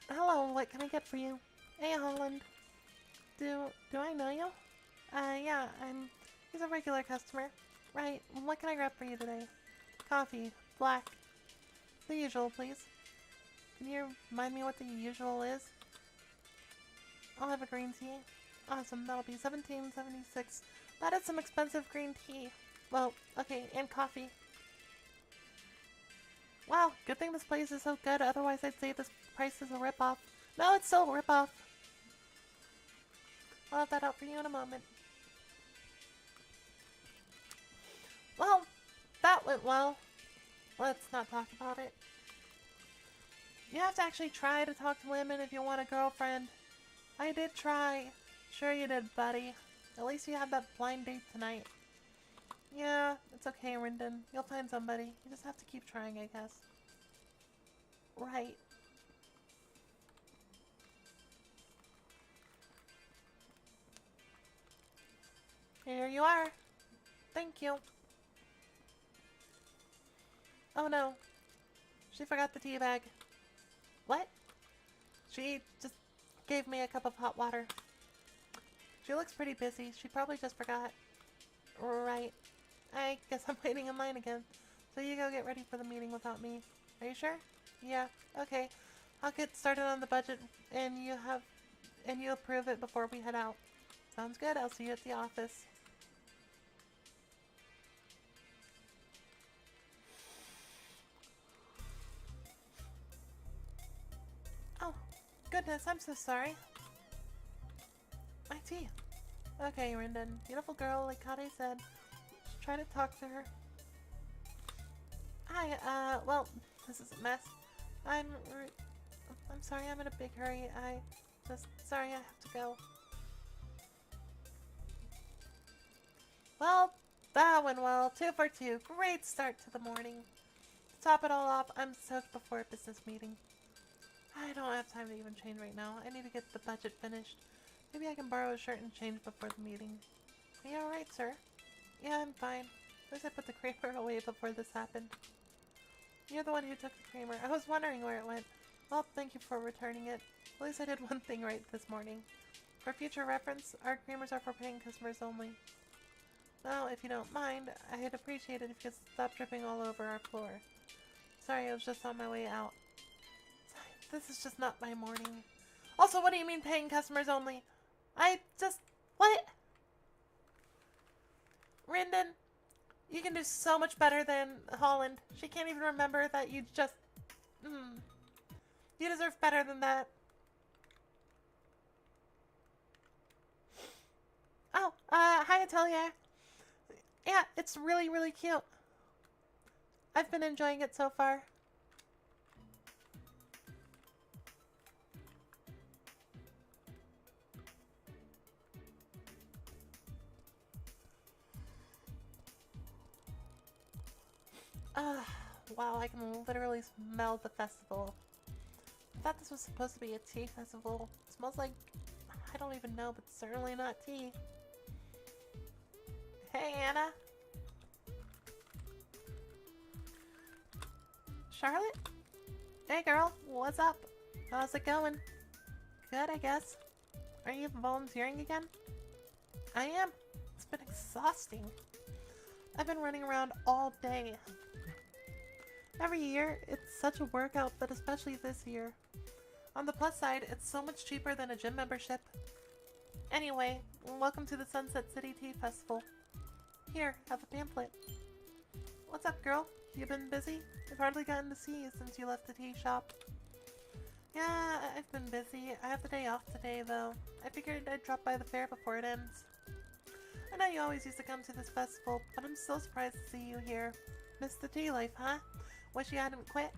Hello, what can I get for you? Hey, Holland. Do I know you? Yeah, he's a regular customer. Right, what can I grab for you today? Coffee, black. The usual, please. Can you remind me what the usual is? I'll have a green tea. Awesome, that'll be $17.76. That is some expensive green tea. Well, okay, and coffee. Wow, good thing this place is so good, otherwise I'd say this price is a ripoff. No, it's still a ripoff. I'll have that out for you in a moment. Well, that went well. Let's not talk about it. You have to actually try to talk to women if you want a girlfriend. I did try. Sure you did, buddy. At least you had that blind date tonight. Yeah, it's okay, Rinden. You'll find somebody. You just have to keep trying, I guess. Right. Here you are. Thank you. Oh no. She forgot the tea bag. What? She just gave me a cup of hot water. She looks pretty busy. She probably just forgot. Right. I guess I'm waiting in line again. So you go get ready for the meeting without me. Are you sure? Yeah. Okay. I'll get started on the budget and you approve it before we head out. Sounds good. I'll see you at the office. Oh, goodness, I'm so sorry. My tea. Okay, Rinden. Beautiful girl, like Kade said. Just try to talk to her. Hi, well, this is a mess. I'm sorry, I'm in a big hurry. Sorry, I have to go. Well, that went well. 2 for 2. Great start to the morning. To top it all off, I'm soaked before a business meeting. I don't have time to even change right now. I need to get the budget finished. Maybe I can borrow a shirt and change before the meeting. Are you alright, sir? Yeah, I'm fine. At least I put the creamer away before this happened. You're the one who took the creamer. I was wondering where it went. Well, thank you for returning it. At least I did one thing right this morning. For future reference, our creamers are for paying customers only. Now, if you don't mind, I'd appreciate it if you could stop dripping all over our floor. Sorry, I was just on my way out. This is just not my morning. Also, what do you mean paying customers only? What? Rinden, you can do so much better than Holland. She can't even remember that you just... You deserve better than that. Oh, hi Atelier. Yeah, it's really, really cute. I've been enjoying it so far. Wow, I can literally smell the festival. I thought this was supposed to be a tea festival. It smells like... I don't even know, but certainly not tea. Hey, Anna. Charlotte? Hey, girl. What's up? How's it going? Good, I guess. Are you volunteering again? I am. It's been exhausting. I've been running around all day. Every year, it's such a workout, but especially this year. On the plus side, it's so much cheaper than a gym membership. Anyway, welcome to the Sunset City Tea Festival. Here, have a pamphlet. What's up, girl? You been busy? I've hardly gotten to see you since you left the tea shop. Yeah, I've been busy. I have the day off today, though. I figured I'd drop by the fair before it ends. I know you always used to come to this festival, but I'm so surprised to see you here. Miss the tea life, huh? Wish you hadn't quit.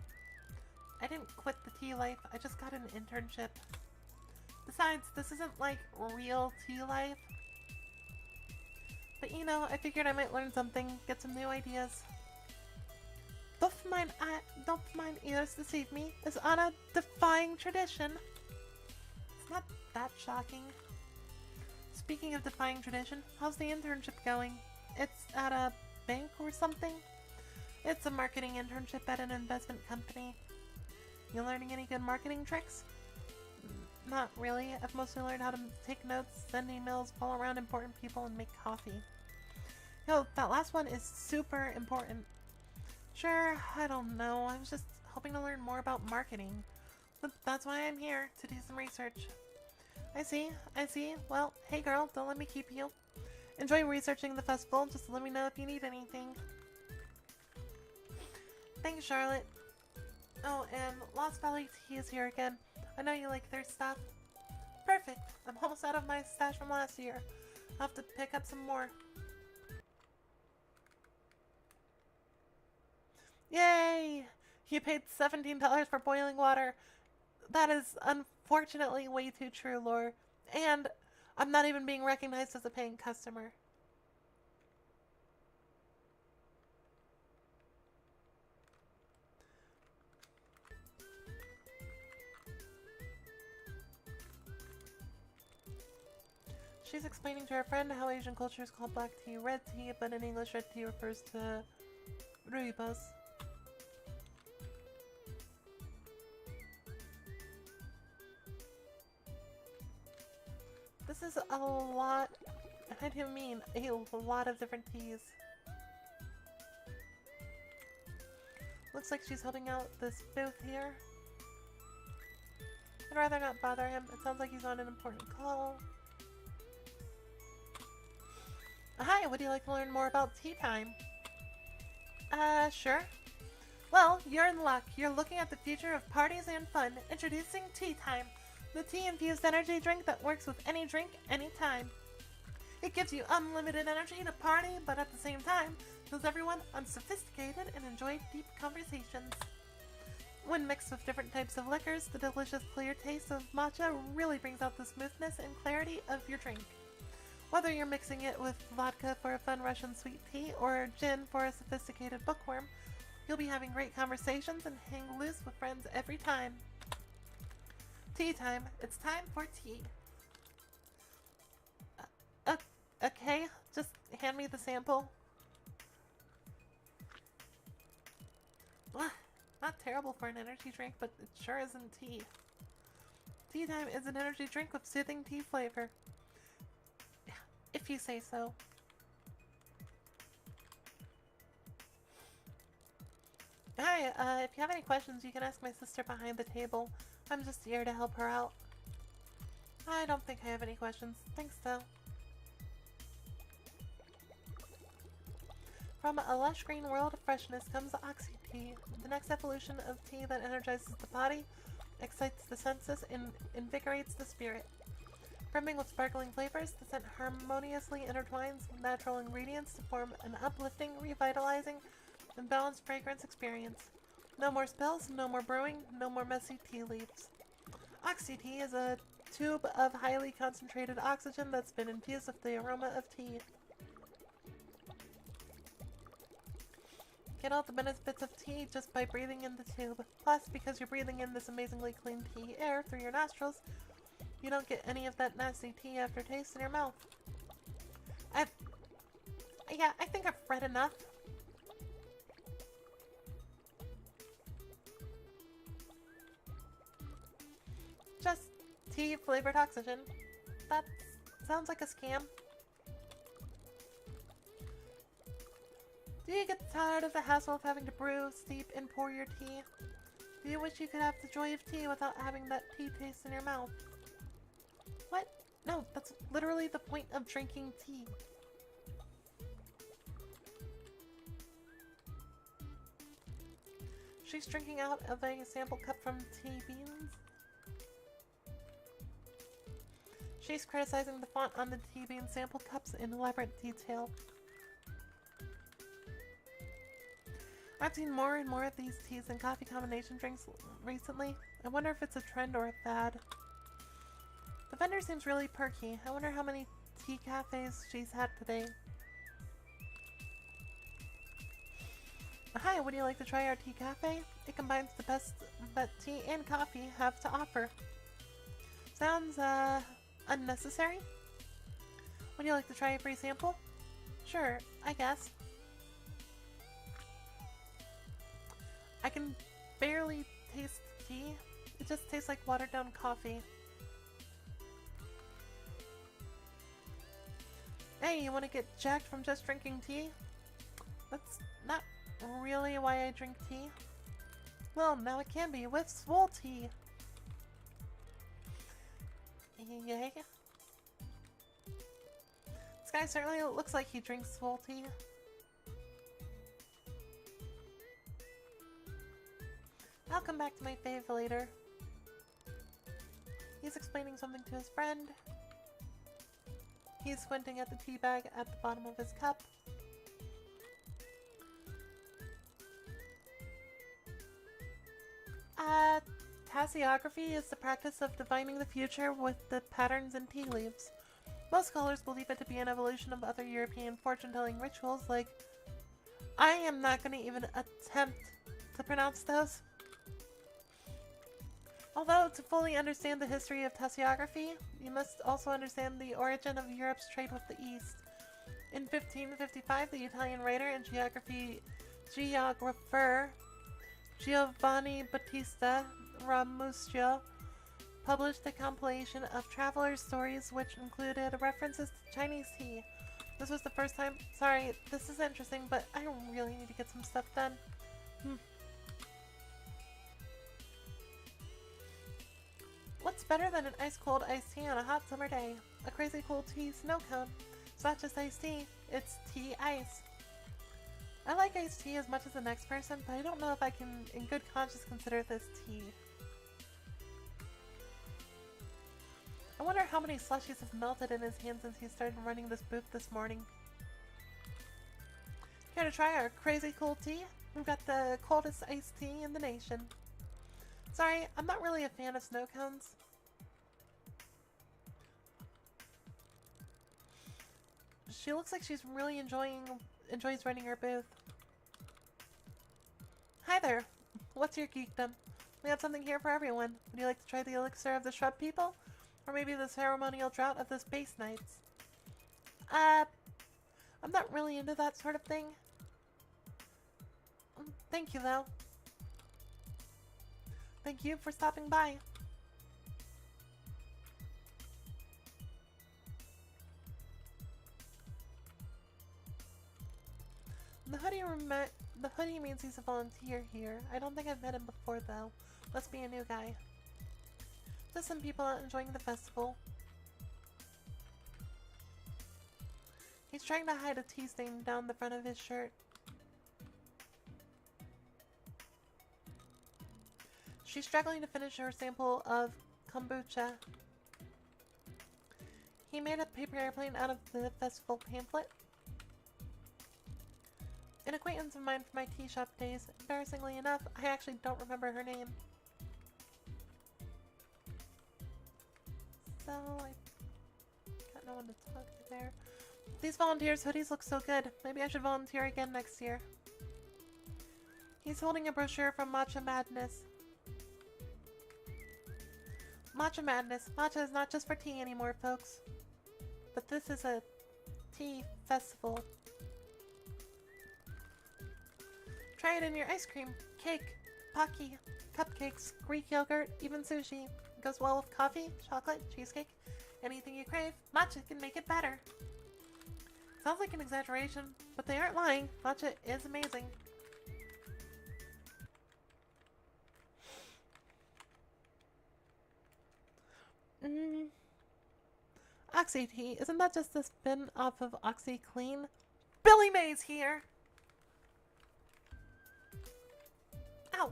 I didn't quit the tea life, I just got an internship. Besides, this isn't like real tea life. But you know, I figured I might learn something, get some new ideas. Don't mind ears deceive me, is on a defying tradition. It's not that shocking. Speaking of defying tradition, how's the internship going? It's at a bank or something? It's a marketing internship at an investment company. You learning any good marketing tricks? Not really. I've mostly learned how to take notes, send emails, follow around important people, and make coffee. Yo, that last one is super important. Sure, I don't know. I was just hoping to learn more about marketing. But that's why I'm here, to do some research. I see. Well, hey girl, don't let me keep you. Enjoy researching the festival, just let me know if you need anything. Thanks, Charlotte. Oh, and Lost Valley Tea is here again. I know you like their stuff. Perfect. I'm almost out of my stash from last year. I'll have to pick up some more. Yay! You paid $17 for boiling water. That is unfortunately way too true, Lore. And I'm not even being recognized as a paying customer. She's explaining to her friend how Asian cultures call black tea red tea, but in English red tea refers to rooibos. This is a lot, I do mean a lot of different teas. Looks like she's helping out this booth here. I'd rather not bother him. It sounds like he's on an important call. Hi, would you like to learn more about tea time? Sure. Well, you're in luck. You're looking at the future of parties and fun. Introducing Tea Time, the tea-infused energy drink that works with any drink, anytime. It gives you unlimited energy to party, but at the same time, fills everyone unsophisticated and enjoy deep conversations. When mixed with different types of liquors, the delicious clear taste of matcha really brings out the smoothness and clarity of your drink. Whether you're mixing it with vodka for a fun Russian sweet tea or gin for a sophisticated bookworm, you'll be having great conversations and hang loose with friends every time. Tea time. It's time for tea. Okay, just hand me the sample. Not terrible for an energy drink, but it sure isn't tea. Tea time is an energy drink with soothing tea flavor. If you say so. Hi, if you have any questions, you can ask my sister behind the table. I'm just here to help her out. I don't think I have any questions. Thanks, though. From a lush green world of freshness comes Oxy Tea, the next evolution of tea that energizes the body, excites the senses, and invigorates the spirit. Brimming with sparkling flavors, the scent harmoniously intertwines with natural ingredients to form an uplifting, revitalizing, and balanced fragrance experience. No more spills, no more brewing, no more messy tea leaves. Oxy Tea is a tube of highly concentrated oxygen that's been infused with the aroma of tea. Get all the benefits of tea just by breathing in the tube. Plus, because you're breathing in this amazingly clean tea air through your nostrils, you don't get any of that nasty tea aftertaste in your mouth. I think I've read enough. Just tea flavored oxygen. That sounds like a scam. Do you get tired of the hassle of having to brew, steep, and pour your tea? Do you wish you could have the joy of tea without having that tea taste in your mouth? What? No, that's literally the point of drinking tea. She's drinking out of a sample cup from tea beans. She's criticizing the font on the tea bean sample cups in elaborate detail. I've seen more and more of these teas and coffee combination drinks recently. I wonder if it's a trend or a fad. The vendor seems really perky. I wonder how many tea cafes she's had today. Hi, would you like to try our tea cafe? It combines the best that tea and coffee have to offer. Sounds, unnecessary? Would you like to try a free sample? Sure, I guess. I can barely taste tea. It just tastes like watered down coffee. Hey, you want to get jacked from just drinking tea? That's not really why I drink tea. Well, now it can be with swole tea. Yay. This guy certainly looks like he drinks swole tea. I'll come back to my fave later. He's explaining something to his friend. He's squinting at the tea bag at the bottom of his cup. Tasseography is the practice of divining the future with the patterns in tea leaves. Most scholars believe it to be an evolution of other European fortune-telling rituals like... I am not going to even attempt to pronounce those. Although, to fully understand the history of tasseography, you must also understand the origin of Europe's trade with the East. In 1555, the Italian writer and geographer Giovanni Battista Ramusio published a compilation of travelers' stories which included references to Chinese tea. This was the first time— sorry, this is interesting, but I really need to get some stuff done. What's better than an ice-cold iced tea on a hot summer day? A crazy cool tea snow cone. It's not just iced tea, it's tea ice. I like iced tea as much as the next person, but I don't know if I can in good conscience consider this tea. I wonder how many slushies have melted in his hand since he started running this booth this morning. Care to try our crazy cool tea? We've got the coldest iced tea in the nation. Sorry, I'm not really a fan of snow cones. She looks like she's really enjoys running her booth. Hi there. What's your geekdom? We have something here for everyone. Would you like to try the elixir of the shrub people? Or maybe the ceremonial drought of the space knights? I'm not really into that sort of thing. Thank you, though. Thank you for stopping by. The hoodie means he's a volunteer here. I don't think I've met him before, though. Must be a new guy. Just some people out enjoying the festival. He's trying to hide a tea stain down the front of his shirt. She's struggling to finish her sample of kombucha. He made a paper airplane out of the festival pamphlet. An acquaintance of mine from my tea shop days. Embarrassingly enough, I actually don't remember her name. So, I got no one to talk to there. These volunteers' hoodies look so good. Maybe I should volunteer again next year. He's holding a brochure from Matcha Madness. Matcha Madness. Matcha is not just for tea anymore, folks. But this is a tea festival. Try it in your ice cream, cake, pocky, cupcakes, Greek yogurt, even sushi. It goes well with coffee, chocolate, cheesecake, anything you crave. Matcha can make it better. Sounds like an exaggeration, but they aren't lying. Matcha is amazing. Oxy tea, isn't that just a spin off of OxyClean? Billy Mays here! Ow!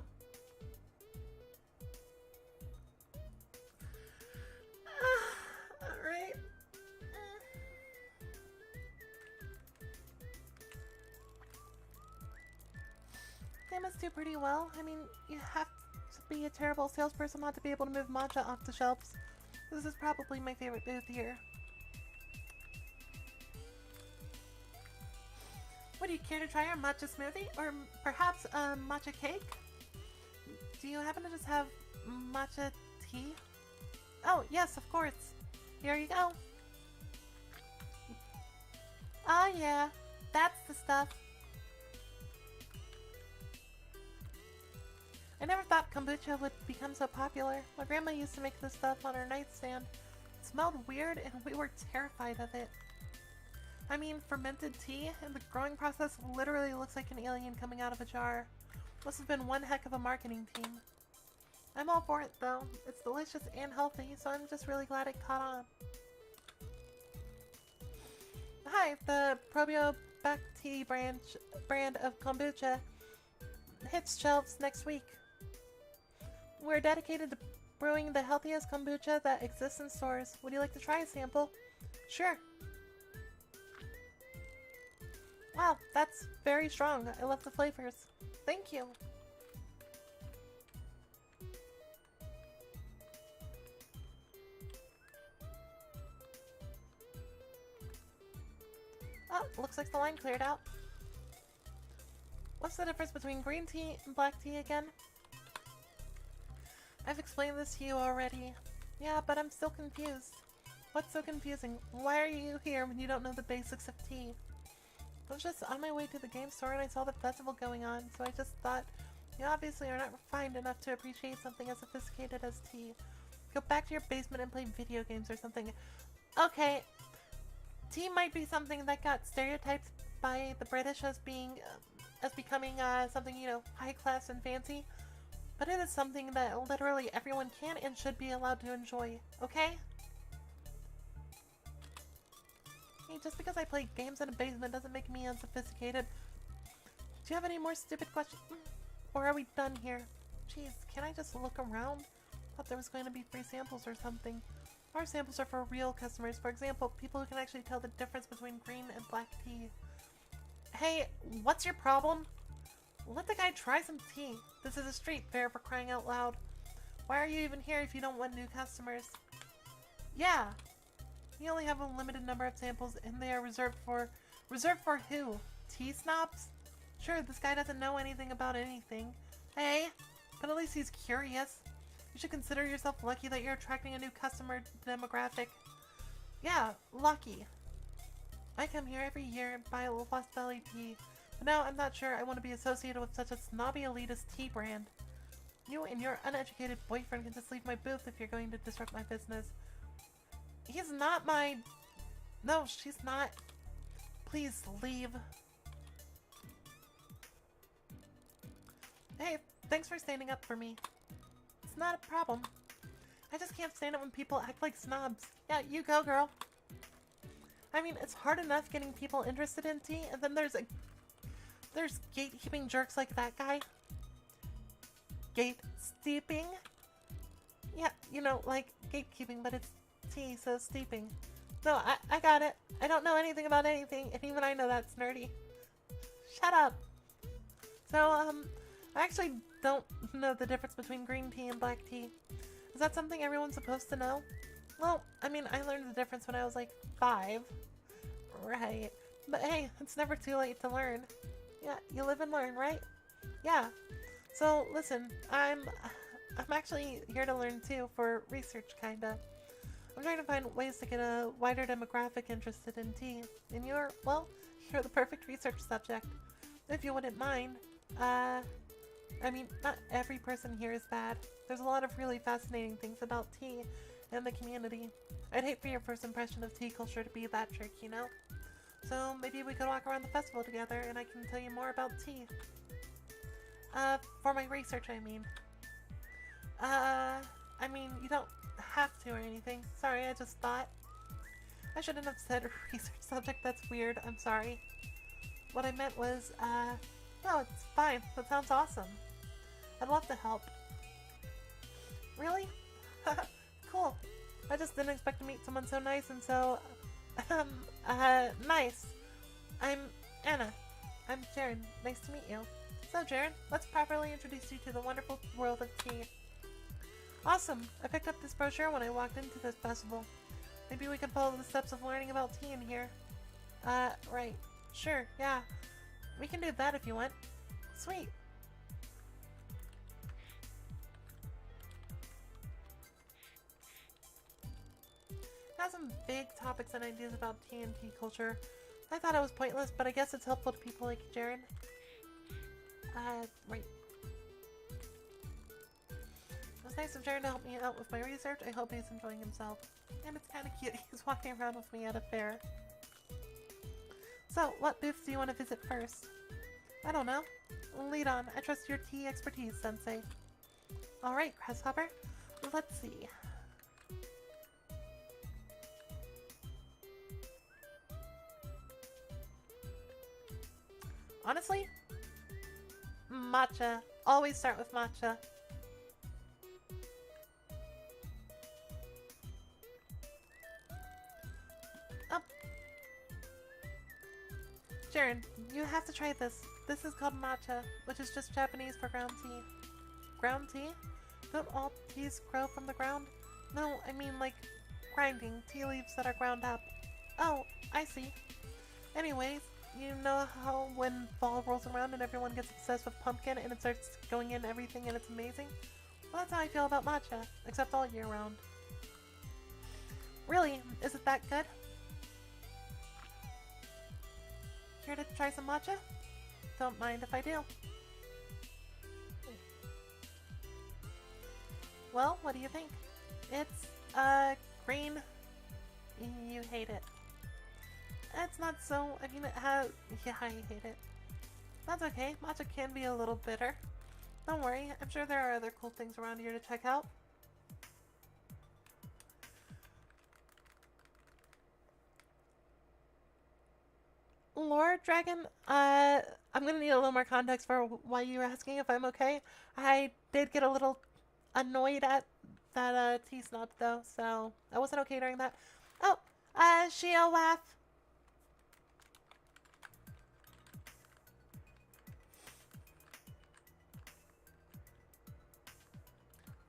Alright. must do pretty well. I mean, you have to be a terrible salesperson not to be able to move matcha off the shelves. This is probably my favorite booth here. Would you care to try our matcha smoothie? Or perhaps a matcha cake? Do you happen to just have matcha tea? Oh, yes, of course. Here you go. Ah, yeah. That's the stuff. I never thought kombucha would become so popular. My grandma used to make this stuff on her nightstand. It smelled weird and we were terrified of it. I mean, fermented tea and the growing process literally looks like an alien coming out of a jar. Must have been one heck of a marketing team. I'm all for it though. It's delicious and healthy, so I'm just really glad it caught on. Hi, the Probiobac brand of kombucha hits shelves next week. We're dedicated to brewing the healthiest kombucha that exists in stores. Would you like to try a sample? Sure. Wow, that's very strong. I love the flavors. Thank you. Oh, looks like the line cleared out. What's the difference between green tea and black tea again? I've explained this to you already. Yeah, but I'm still confused. What's so confusing? Why are you here when you don't know the basics of tea? I was just on my way to the game store and I saw the festival going on, so I just thought, you obviously are not refined enough to appreciate something as sophisticated as tea. Go back to your basement and play video games or something. Okay, tea might be something that got stereotyped by the British as becoming something, you know, high class and fancy, but it is something that literally everyone can and should be allowed to enjoy, okay? Hey, just because I play games in a basement doesn't make me unsophisticated. Do you have any more stupid questions? Or are we done here? Jeez, can I just look around? Thought there was going to be free samples or something. Our samples are for real customers. For example, people who can actually tell the difference between green and black tea. Hey, what's your problem? Let the guy try some tea. This is a street fair, for crying out loud. Why are you even here if you don't want new customers? Yeah. You only have a limited number of samples and they are reserved for who? Tea snobs? Sure, this guy doesn't know anything about anything. Hey, but at least he's curious. You should consider yourself lucky that you're attracting a new customer demographic. Yeah, lucky. I come here every year and buy a Lost Valley tea, but now I'm not sure I want to be associated with such a snobby elitist tea brand. You and your uneducated boyfriend can just leave my booth if you're going to disrupt my business. He's not my... No, she's not. Please leave. Hey, thanks for standing up for me. It's not a problem. I just can't stand it when people act like snobs. Yeah, you go, girl. I mean, it's hard enough getting people interested in tea, and then there's gatekeeping jerks like that guy. Gate-steeping? Yeah, you know, like gatekeeping, but it's tea, so steeping. No, I got it. I don't know anything about anything, and even I know that's nerdy. Shut up! So, I actually don't know the difference between green tea and black tea. Is that something everyone's supposed to know? Well, I mean, I learned the difference when I was like 5. Right. But hey, it's never too late to learn. Yeah, you live and learn, right? Yeah. So, listen, I'm actually here to learn too, for research kinda. I'm trying to find ways to get a wider demographic interested in tea. And you're the perfect research subject. If you wouldn't mind. I mean, not every person here is bad. There's a lot of really fascinating things about tea and the community. I'd hate for your first impression of tea culture to be that jerk, you know? So maybe we could walk around the festival together and I can tell you more about tea. For my research, I mean. I mean, you don't have to or anything. Sorry, I just thought. I shouldn't have said research subject, that's weird, I'm sorry. What I meant was, no, it's fine. That sounds awesome. I'd love to help. Really? Cool. I just didn't expect to meet someone so nice and so, nice. I'm Anna. I'm Sharon. Nice to meet you. So, Jaren, let's properly introduce you to the wonderful world of tea. Awesome! I picked up this brochure when I walked into this festival. Maybe we can follow the steps of learning about tea in here. Right. Sure, yeah. We can do that if you want. Sweet. Has some big topics and ideas about tea and tea culture. I thought it was pointless, but I guess it's helpful to people like Jaren. Right. It was nice of Jaren to help me out with my research. I hope he's enjoying himself. And it's kinda cute he's walking around with me at a fair. So, what booths do you want to visit first? I don't know. Lead on. I trust your tea expertise, Sensei. Alright, Grasshopper. Let's see. Honestly, matcha. Always start with matcha. Oh. Jaren, you have to try this. This is called matcha, which is just Japanese for ground tea. Ground tea? Don't all teas grow from the ground? No, I mean like grinding tea leaves that are ground up. Oh, I see. Anyways, you know how when fall rolls around and everyone gets obsessed with pumpkin and it starts going in everything and it's amazing? Well, that's how I feel about matcha, except all year round. Really? Is it that good? Care to try some matcha? Don't mind if I do. Well, what do you think? It's, green. You hate it. It's not so, I mean it has, yeah, I hate it. That's okay, matcha can be a little bitter. Don't worry, I'm sure there are other cool things around here to check out. Lord Dragon, I'm gonna need a little more context for why you were asking if I'm okay. I did get a little annoyed at that, tea snob though, so I wasn't okay during that. Oh, Shio Waff.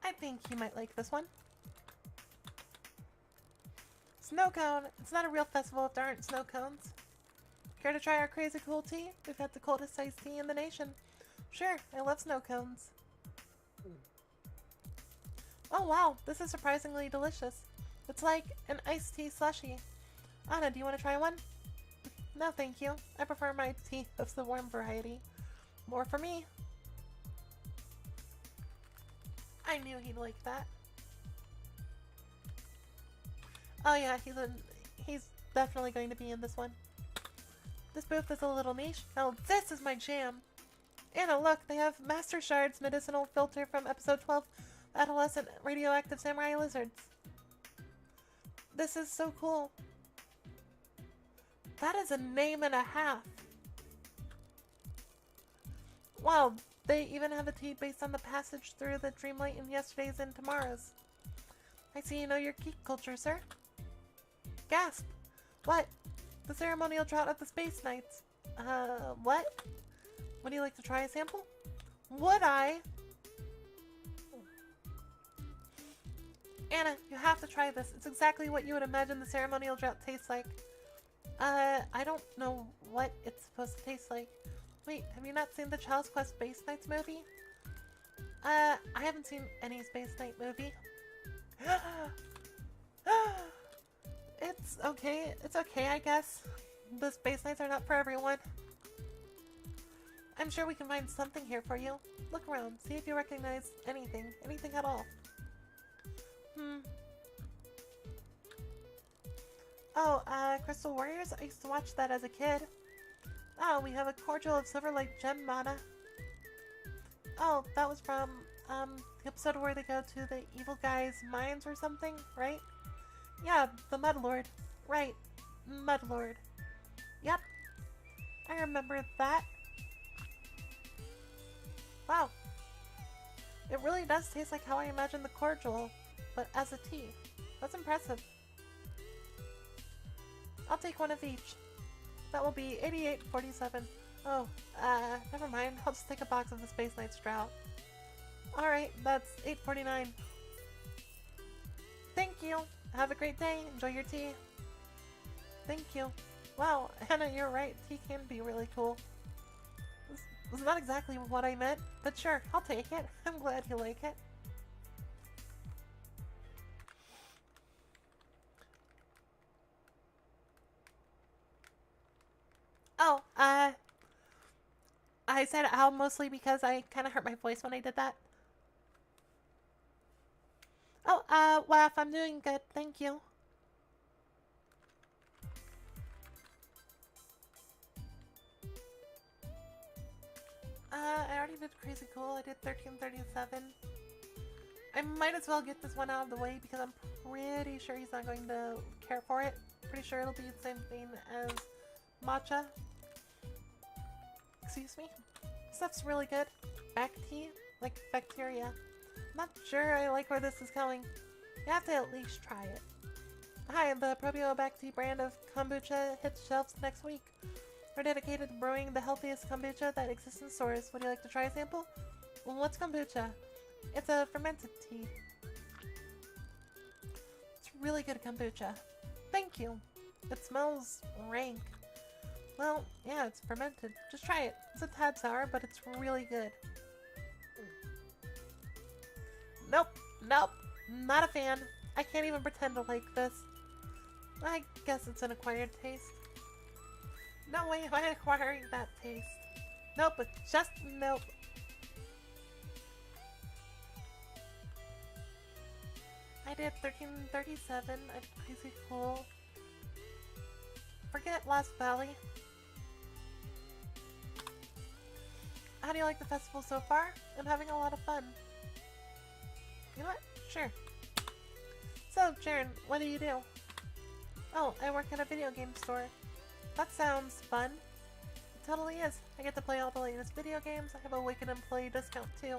I think he might like this one. Snow cone! It's not a real festival if there aren't snow cones. Care to try our crazy cool tea? We've got the coldest iced tea in the nation. Sure, I love snow cones. Oh wow, this is surprisingly delicious. It's like an iced tea slushie. Anna, do you want to try one? No, thank you. I prefer my tea of the warm variety. More for me. I knew he'd like that. Oh yeah, he's definitely going to be in this one. This booth is a little niche. Now this is my jam. Anna, look, they have Master Shard's medicinal filter from episode 12, Adolescent Radioactive Samurai Lizards. This is so cool. That is a name and a half. Wow, they even have a tea based on the passage through the Dreamlight in yesterday's and tomorrow's. I see you know your geek culture, sir. Gasp! What? The ceremonial drought of the Space Knights. What? Would you like to try a sample? Would I? Anna, you have to try this. It's exactly what you would imagine the ceremonial drought tastes like. I don't know what it's supposed to taste like. Wait, have you not seen the Child's Quest Space Knights movie? I haven't seen any Space Knight movie. It's okay, I guess. The Space Knights are not for everyone. I'm sure we can find something here for you. Look around, see if you recognize anything at all. Oh, Crystal Warriors? I used to watch that as a kid. Oh, we have a cordial of Silverlight Gem Mana. Oh, that was from, the episode where they go to the evil guy's mines or something, right? Yeah, the Mudlord. Right. Mudlord. Yep. I remember that. Wow. It really does taste like how I imagined the cordial, but as a tea. That's impressive. I'll take one of each. That will be 88.47. Oh, never mind. I'll just take a box of the Space Knight Strout. Alright, that's $8.49. Thank you. Have a great day. Enjoy your tea. Thank you. Wow, Hannah, you're right. Tea can be really cool. This was not exactly what I meant, but sure, I'll take it. I'm glad you like it. Oh, I said ow mostly because I kind of hurt my voice when I did that. Oh, Waff, I'm doing good. Thank you. I already did Crazy Cool. I did 1337. I might as well get this one out of the way because I'm pretty sure he's not going to care for it. Pretty sure it'll be the same thing as matcha. Excuse me? Stuff's really good. Back tea? Like bacteria. I'm not sure I like where this is going. You have to at least try it. Hi, the Probiobac brand of kombucha hits shelves next week. We're dedicated to brewing the healthiest kombucha that exists in stores. Would you like to try a sample? Well, what's kombucha? It's a fermented tea. It's really good kombucha. Thank you. It smells rank. Well, yeah, it's fermented. Just try it. It's a tad sour, but it's really good. Nope. Nope. Not a fan. I can't even pretend to like this. I guess it's an acquired taste. No way am I acquiring that taste. Nope, but just nope. I did 1337. I did Crazy Cool. Forget Lost Valley. How do you like the festival so far? I'm having a lot of fun. You know what? Sure. So, Jaren, what do you do? Oh, I work at a video game store. That sounds fun. It totally is. I get to play all the latest video games. I have a wicked employee discount too.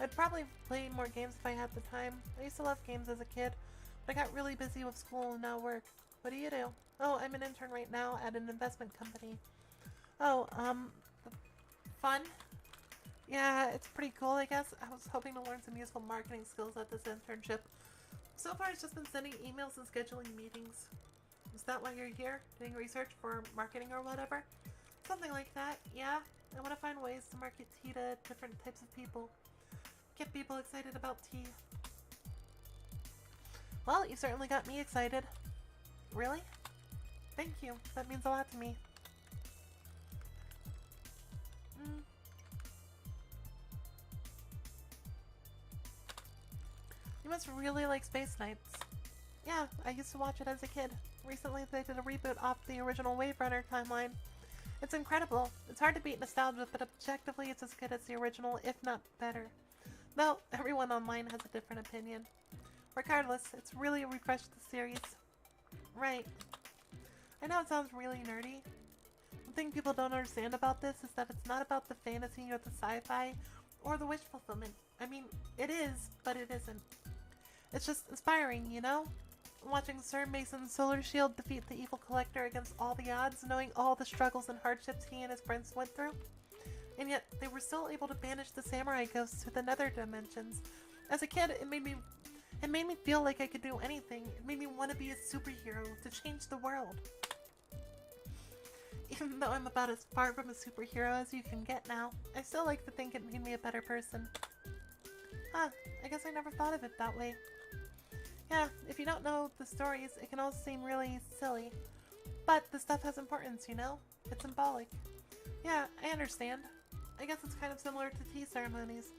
I'd probably play more games if I had the time. I used to love games as a kid, but I got really busy with school and now work. What do you do? Oh, I'm an intern right now at an investment company. Oh, fun? Yeah, it's pretty cool, I guess. I was hoping to learn some useful marketing skills at this internship. So far, it's just been sending emails and scheduling meetings. Is that why you're here? Doing research for marketing or whatever? Something like that, yeah. I want to find ways to market tea to different types of people. Get people excited about tea. Well, you certainly got me excited. Really? Thank you. That means a lot to me. You must really like Space Knights. Yeah, I used to watch it as a kid. Recently they did a reboot off the original Wave Runner timeline. It's incredible. It's hard to beat nostalgia, but objectively it's as good as the original, if not better. Though, everyone online has a different opinion. Regardless, it's really refreshed the series. Right. I know it sounds really nerdy. The thing people don't understand about this is that it's not about the fantasy or the sci-fi or the wish fulfillment. I mean, it is, but it isn't. It's just inspiring, you know? Watching Sir Mason's solar shield defeat the evil collector against all the odds, knowing all the struggles and hardships he and his friends went through. And yet, they were still able to banish the samurai ghosts to the nether dimensions. As a kid, it made me feel like I could do anything. It made me want to be a superhero, to change the world. Even though I'm about as far from a superhero as you can get now, I still like to think it made me a better person. Huh, I guess I never thought of it that way. Yeah, if you don't know the stories, it can all seem really silly. But the stuff has importance, you know? It's symbolic. Yeah, I understand. I guess it's kind of similar to tea ceremonies.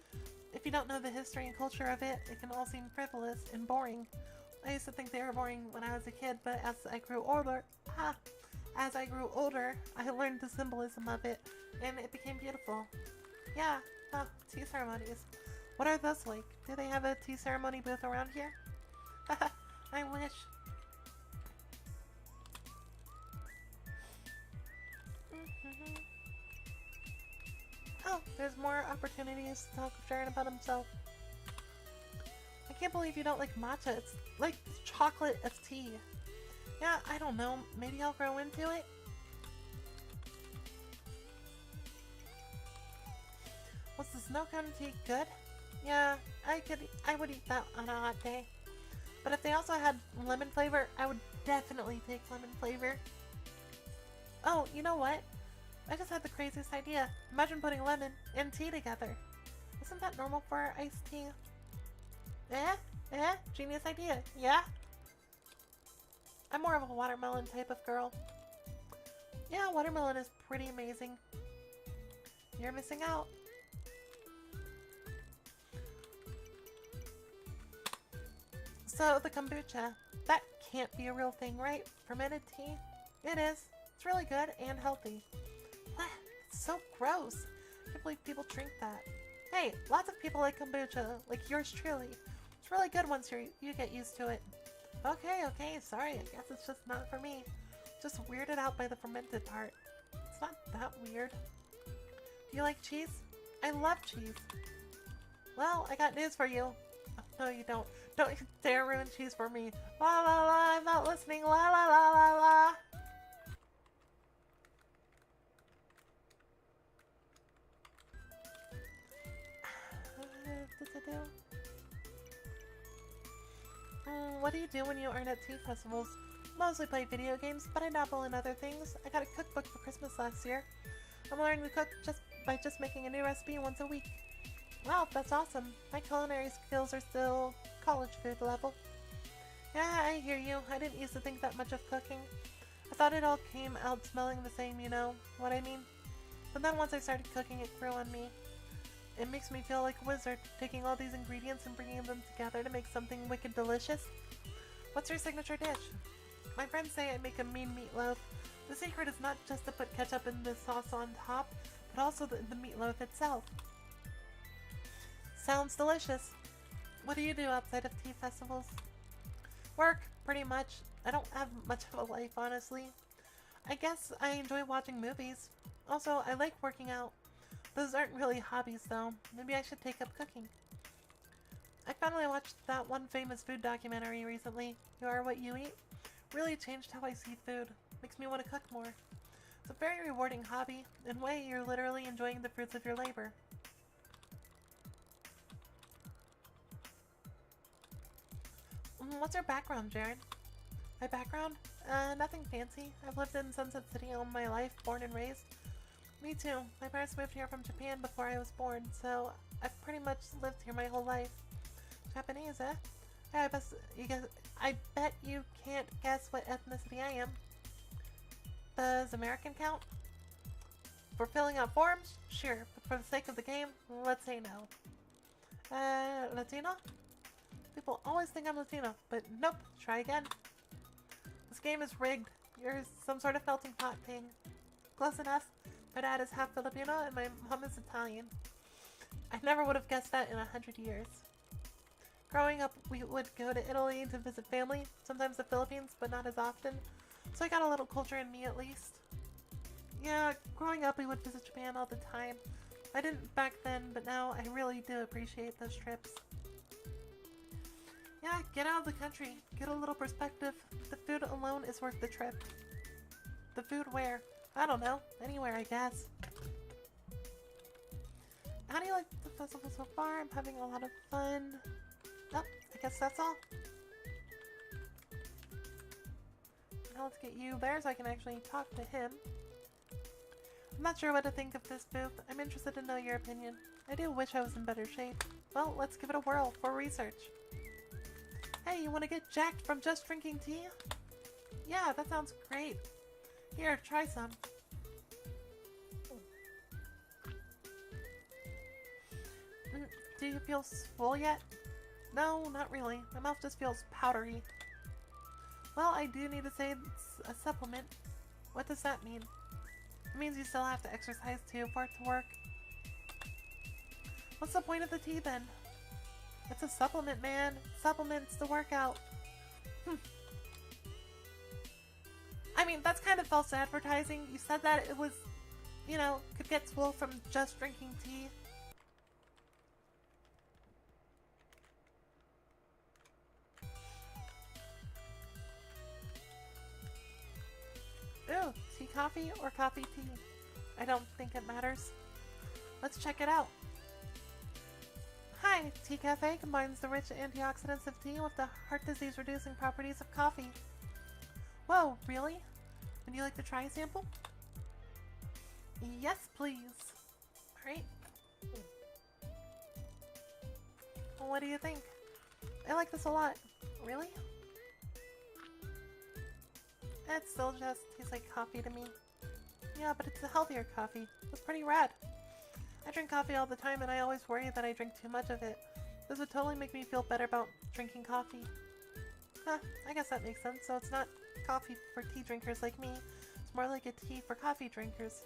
If you don't know the history and culture of it, it can all seem frivolous and boring. I used to think they were boring when I was a kid, but as I grew older, I learned the symbolism of it, and it became beautiful. Yeah, tea ceremonies. What are those like? Do they have a tea ceremony booth around here? I wish. Oh, there's more opportunities to talk with Jaren about himself. I can't believe you don't like matcha. It's like chocolate as tea. Yeah, I don't know. Maybe I'll grow into it? snow cone tea good? Yeah, I would eat that on a hot day. But if they also had lemon flavor, I would definitely take lemon flavor. Oh, you know what? I just had the craziest idea. Imagine putting lemon and tea together. Isn't that normal for iced tea? Genius idea, yeah? I'm more of a watermelon type of girl. Yeah, watermelon is pretty amazing. You're missing out. So, the kombucha. That can't be a real thing, right? Fermented tea? It is. It's really good and healthy. It's so gross. I can't believe people drink that. Hey, lots of people like kombucha, like yours truly. It's really good once you get used to it. Okay, sorry, I guess it's just not for me. Just weirded out by the fermented part. It's not that weird. Do you like cheese? I love cheese. Well, I got news for you. Oh, no, you don't. Don't dare ruin cheese for me. La la la, I'm not listening. La la la la la. What do you do when you aren't at tea festivals? Mostly play video games, but I dabble in other things. I got a cookbook for Christmas last year. I'm learning to cook by making a new recipe once a week. Wow, that's awesome. My culinary skills are still college food level. Yeah, I hear you. I didn't used to think that much of cooking. I thought it all came out smelling the same, you know what I mean? But then once I started cooking, it grew on me. It makes me feel like a wizard, taking all these ingredients and bringing them together to make something wicked delicious. What's your signature dish? My friends say I make a mean meatloaf. The secret is not just to put ketchup in the sauce on top, but also the meatloaf itself. Sounds delicious. What do you do outside of tea festivals? Work, pretty much. I don't have much of a life, honestly. I guess I enjoy watching movies. Also, I like working out. Those aren't really hobbies, though. Maybe I should take up cooking. I finally watched that one famous food documentary recently, You Are What You Eat. Really changed how I see food. Makes me want to cook more. It's a very rewarding hobby. In a way, you're literally enjoying the fruits of your labor. What's your background, Jared? My background? Nothing fancy. I've lived in Sunset City all my life, born and raised. Me too. My parents moved here from Japan before I was born, so I've pretty much lived here my whole life. Japanese, eh? Yeah, I bet you can't guess what ethnicity I am. Does American count? For filling out forms? Sure, but for the sake of the game, let's say no. Latino? People always think I'm Latino, but nope, try again. This game is rigged. You're some sort of melting pot thing. Close enough. My dad is half Filipino and my mom is Italian. I never would have guessed that in 100 years. Growing up, we would go to Italy to visit family, sometimes the Philippines, but not as often. So I got a little culture in me at least. Yeah, growing up we would visit Japan all the time. I didn't back then, but now I really do appreciate those trips. Yeah, get out of the country. Get a little perspective. The food alone is worth the trip. The food where? I don't know. Anywhere, I guess. How do you like the festival so far? I'm having a lot of fun. Oh, I guess that's all. Now let's get you there so I can actually talk to him. I'm not sure what to think of this booth. I'm interested to know your opinion. I do wish I was in better shape. Well, let's give it a whirl for research. Hey, you want to get jacked from just drinking tea? Yeah, that sounds great. Here, try some. Do you feel full yet? No, not really. My mouth just feels powdery. Well, I do need to say it's a supplement. What does that mean? It means you still have to exercise too for it to work. What's the point of the tea then? It's a supplement, man. Supplements to work out. I mean, that's kind of false advertising. You said that it was, you know, could get swole from just drinking tea. Ooh, tea coffee or coffee tea? I don't think it matters. Let's check it out. Hi, Tea Cafe combines the rich antioxidants of tea with the heart disease reducing properties of coffee. Whoa, really? Would you like to try a sample? Yes, please. Alright. Well, what do you think? I like this a lot. Really? It still just tastes like coffee to me. Yeah, but it's a healthier coffee. It's pretty rad. I drink coffee all the time and I always worry that I drink too much of it. This would totally make me feel better about drinking coffee. Huh, I guess that makes sense. So it's not coffee for tea drinkers like me. It's more like a tea for coffee drinkers.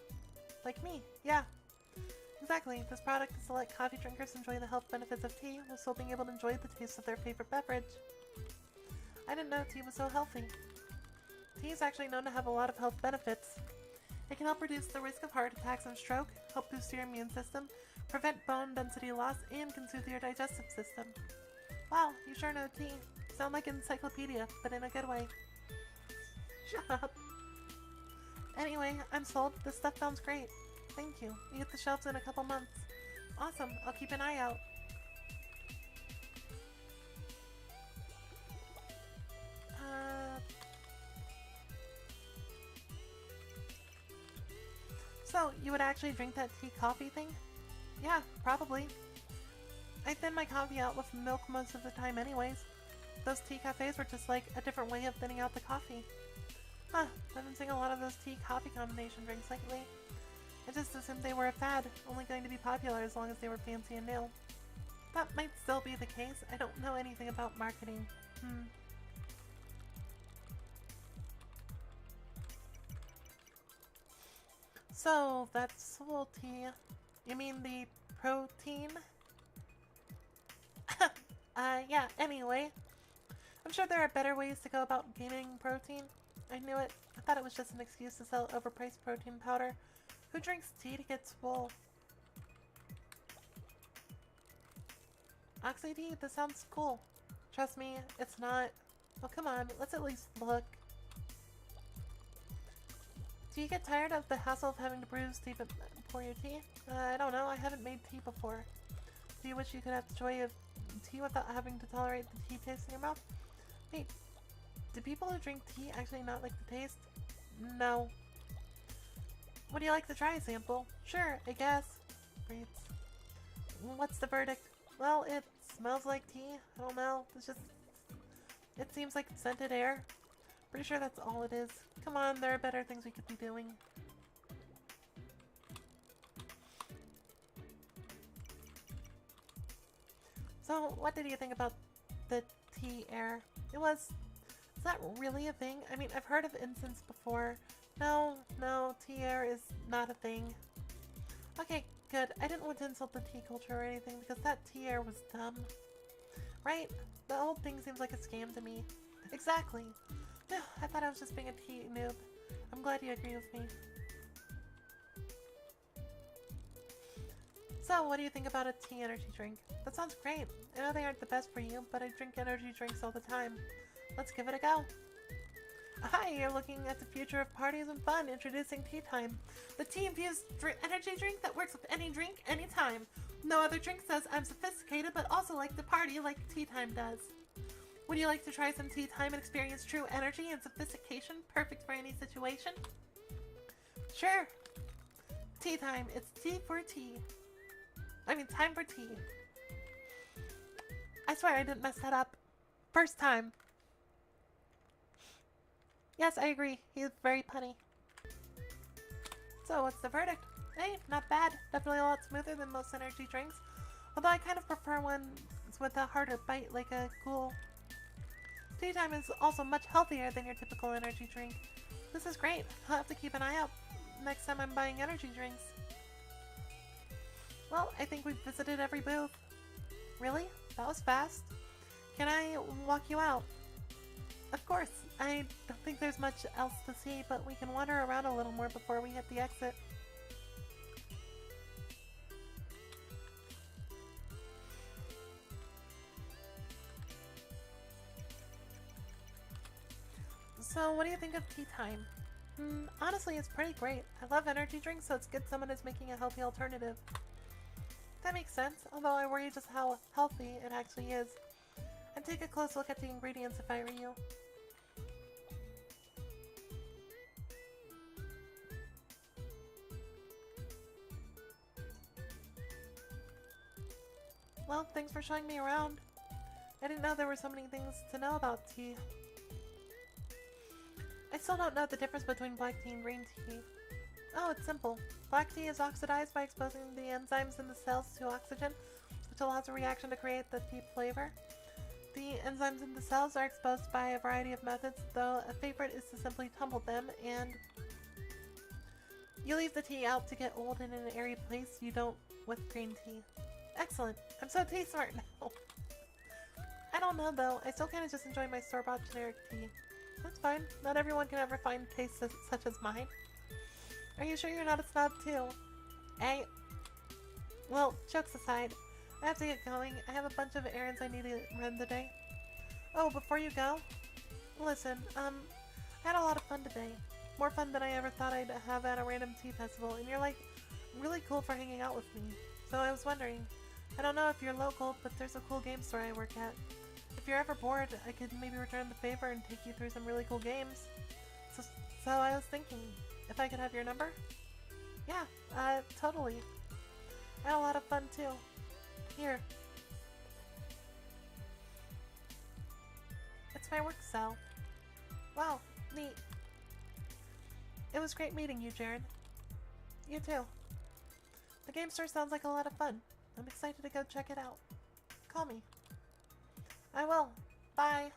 Like me, yeah. Exactly. This product is to let coffee drinkers enjoy the health benefits of tea while still being able to enjoy the taste of their favorite beverage. I didn't know tea was so healthy. Tea is actually known to have a lot of health benefits. It can help reduce the risk of heart attacks and stroke, help boost your immune system, prevent bone density loss, and can soothe your digestive system. Wow, you sure know tea. Sound like an encyclopedia, but in a good way. Shut up. Anyway, I'm sold. This stuff sounds great. Thank you. You hit the shelves in a couple months. Awesome. I'll keep an eye out. So, you would actually drink that tea coffee thing? Yeah, probably. I thin my coffee out with milk most of the time anyways. Those tea cafes were just like a different way of thinning out the coffee. Huh, I've been seeing a lot of those tea-coffee combination drinks lately. I just assumed they were a fad, only going to be popular as long as they were fancy and new. That might still be the case. I don't know anything about marketing. So, that's full tea. You mean the protein? Yeah, anyway. I'm sure there are better ways to go about gaining protein. I knew it. I thought it was just an excuse to sell overpriced protein powder. Who drinks tea to get swole? Oxy tea? This sounds cool. Trust me, it's not. Oh, come on. Let's at least look. Do you get tired of the hassle of having to brew tea pour your tea? I don't know. I haven't made tea before. Do you wish you could have the joy of tea without having to tolerate the tea taste in your mouth? Wait, do people who drink tea actually not like the taste? No. Would you like to try a sample? Sure, I guess. Breathes. What's the verdict? Well, it smells like tea. I don't know. It's just... It seems like scented air. Pretty sure that's all it is. Come on, there are better things we could be doing. So, what did you think about the tea air? Is that really a thing? I mean, I've heard of incense before. No, tea air is not a thing. Okay, good. I didn't want to insult the tea culture or anything because that tea air was dumb. Right? The whole thing seems like a scam to me. Exactly. I thought I was just being a tea noob. I'm glad you agree with me. So, what do you think about a tea energy drink? That sounds great. I know they aren't the best for you, but I drink energy drinks all the time. Let's give it a go. Hi, you're looking at the future of parties and fun. Introducing Tea Time, the tea-infused energy drink that works with any drink, anytime. No other drink says I'm sophisticated, but also like to party like Tea Time does. Would you like to try some Tea Time and experience true energy and sophistication, perfect for any situation? Sure. Tea Time. It's tea for tea. I mean, time for tea. I swear I didn't mess that up. First time. Yes, I agree. He's very punny. So, what's the verdict? Hey, not bad. Definitely a lot smoother than most energy drinks. Although I kind of prefer ones with a harder bite, like a cool. Tea Time is also much healthier than your typical energy drink. This is great. I'll have to keep an eye out next time I'm buying energy drinks. Well, I think we've visited every booth. Really? That was fast. Can I walk you out? Of course. I don't think there's much else to see, but we can wander around a little more before we hit the exit. So, what do you think of Tea Time? Honestly, it's pretty great. I love energy drinks, so it's good someone is making a healthy alternative. That makes sense, although I worry just how healthy it actually is. I'd take a close look at the ingredients if I were you. Well, thanks for showing me around. I didn't know there were so many things to know about tea. I still don't know the difference between black tea and green tea. Oh, it's simple. Black tea is oxidized by exposing the enzymes in the cells to oxygen, which allows a reaction to create the tea flavor. The enzymes in the cells are exposed by a variety of methods, though a favorite is to simply tumble them, and you leave the tea out to get old in an airy place you don't with green tea. Excellent. I'm so tea smart now. I don't know though, I still kinda just enjoy my store-bought generic tea. That's fine. Not everyone can ever find tastes such as mine. Are you sure you're not a snob too? Well, jokes aside, I have to get going. I have a bunch of errands I need to run today. Oh, before you go, listen, I had a lot of fun today. More fun than I ever thought I'd have at a random tea festival, and you're like really cool for hanging out with me. So I was wondering, I don't know if you're local, but there's a cool game store I work at. If you're ever bored, I could maybe return the favor and take you through some really cool games. So I was thinking, if I could have your number? Yeah, totally. I had a lot of fun too. Here. It's my work cell. Wow, neat. It was great meeting you, Jaren. You too. The game store sounds like a lot of fun. I'm excited to go check it out. Call me. I will. Bye.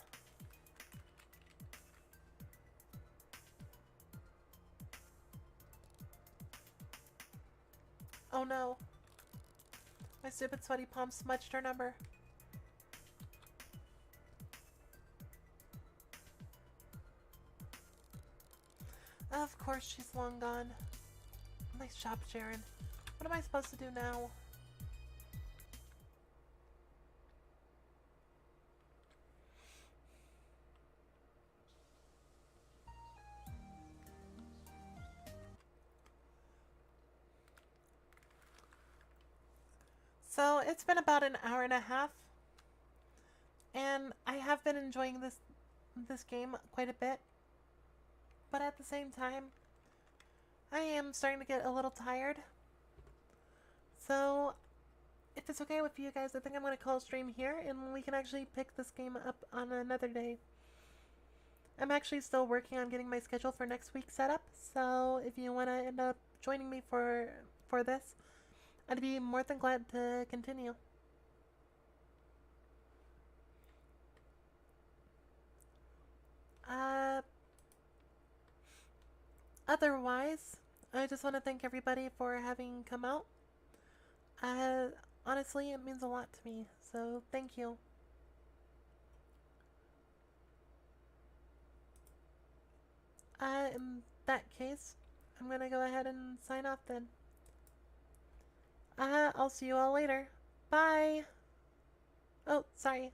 Oh no. My stupid sweaty palm smudged her number. Of course she's long gone. Nice job, Jaren. What am I supposed to do now? So it's been about an hour and a half, and I have been enjoying this game quite a bit. But at the same time, I am starting to get a little tired. So if it's okay with you guys, I think I'm going to call stream here, and we can actually pick this game up on another day. I'm actually still working on getting my schedule for next week set up, so if you want to end up joining me for this, I'd be more than glad to continue. Otherwise, I just want to thank everybody for having come out. Honestly, it means a lot to me, so thank you. In that case, I'm gonna go ahead and sign off then. I'll see you all later. Bye! Oh, sorry.